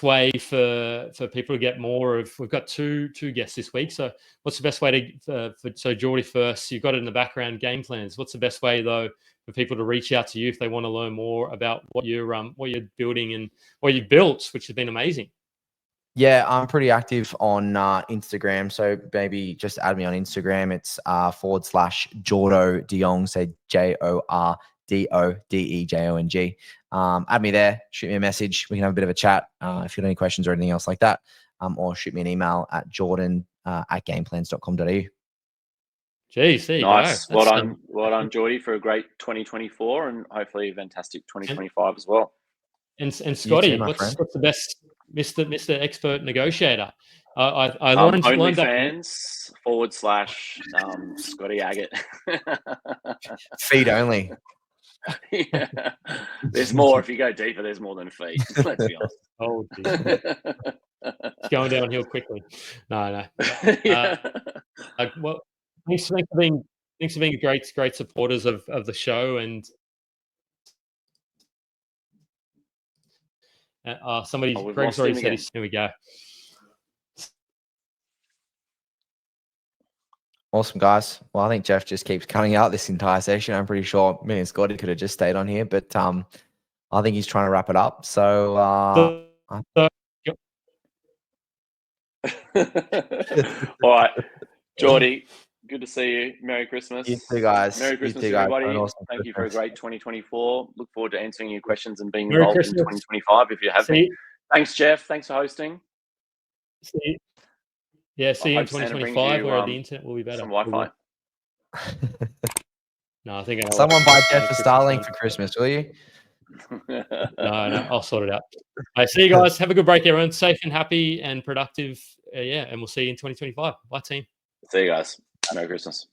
way for people to get more of? We've got two guests this week, so what's the best way so Geordie first? You've got it in the background, game plans. What's the best way though for people to reach out to you if they want to learn more about what you're building and what you've built, which has been amazing? Yeah, I'm pretty active on Instagram. So maybe just add me on Instagram. It's /Jordo de Jong, say JORDODEJONG. Add me there, shoot me a message. We can have a bit of a chat if you have any questions or anything else like that. Or shoot me an email at jordan@gameplans.com.au. Geez, there you nice. go. Well done, Geordie, for a great 2024 and hopefully a fantastic 2025 as well. And Scotty, too, what's the best, Mr. Expert Negotiator? I learned OnlyFans / Scotty Aggett. Feed only. Yeah. There's more. If you go deeper, there's more than feet. Let's be honest. Oh, it's going downhill quickly. No. Yeah. Well, thanks for being great supporters of the show, and Greg's already said here we go. Awesome, guys. Well, I think Jeff just keeps cutting out this entire session. I'm pretty sure me and Scotty could have just stayed on here, but I think he's trying to wrap it up. So, all right, Geordie, good to see you. Merry Christmas. You too, guys. Merry Christmas, everybody. Awesome Thank you for a great 2024. Look forward to answering your questions and being involved in 2025 if you have been. Thanks, Jeff. Thanks for hosting. See you in 2025 where the internet will be better. Some Wi-Fi. No, I think someone buy Jeff a Starlink for Christmas, will you? No, I'll sort it out. See you guys. Have a good break, everyone. Safe and happy and productive. And we'll see you in 2025. Bye, team. See you guys. Merry Christmas.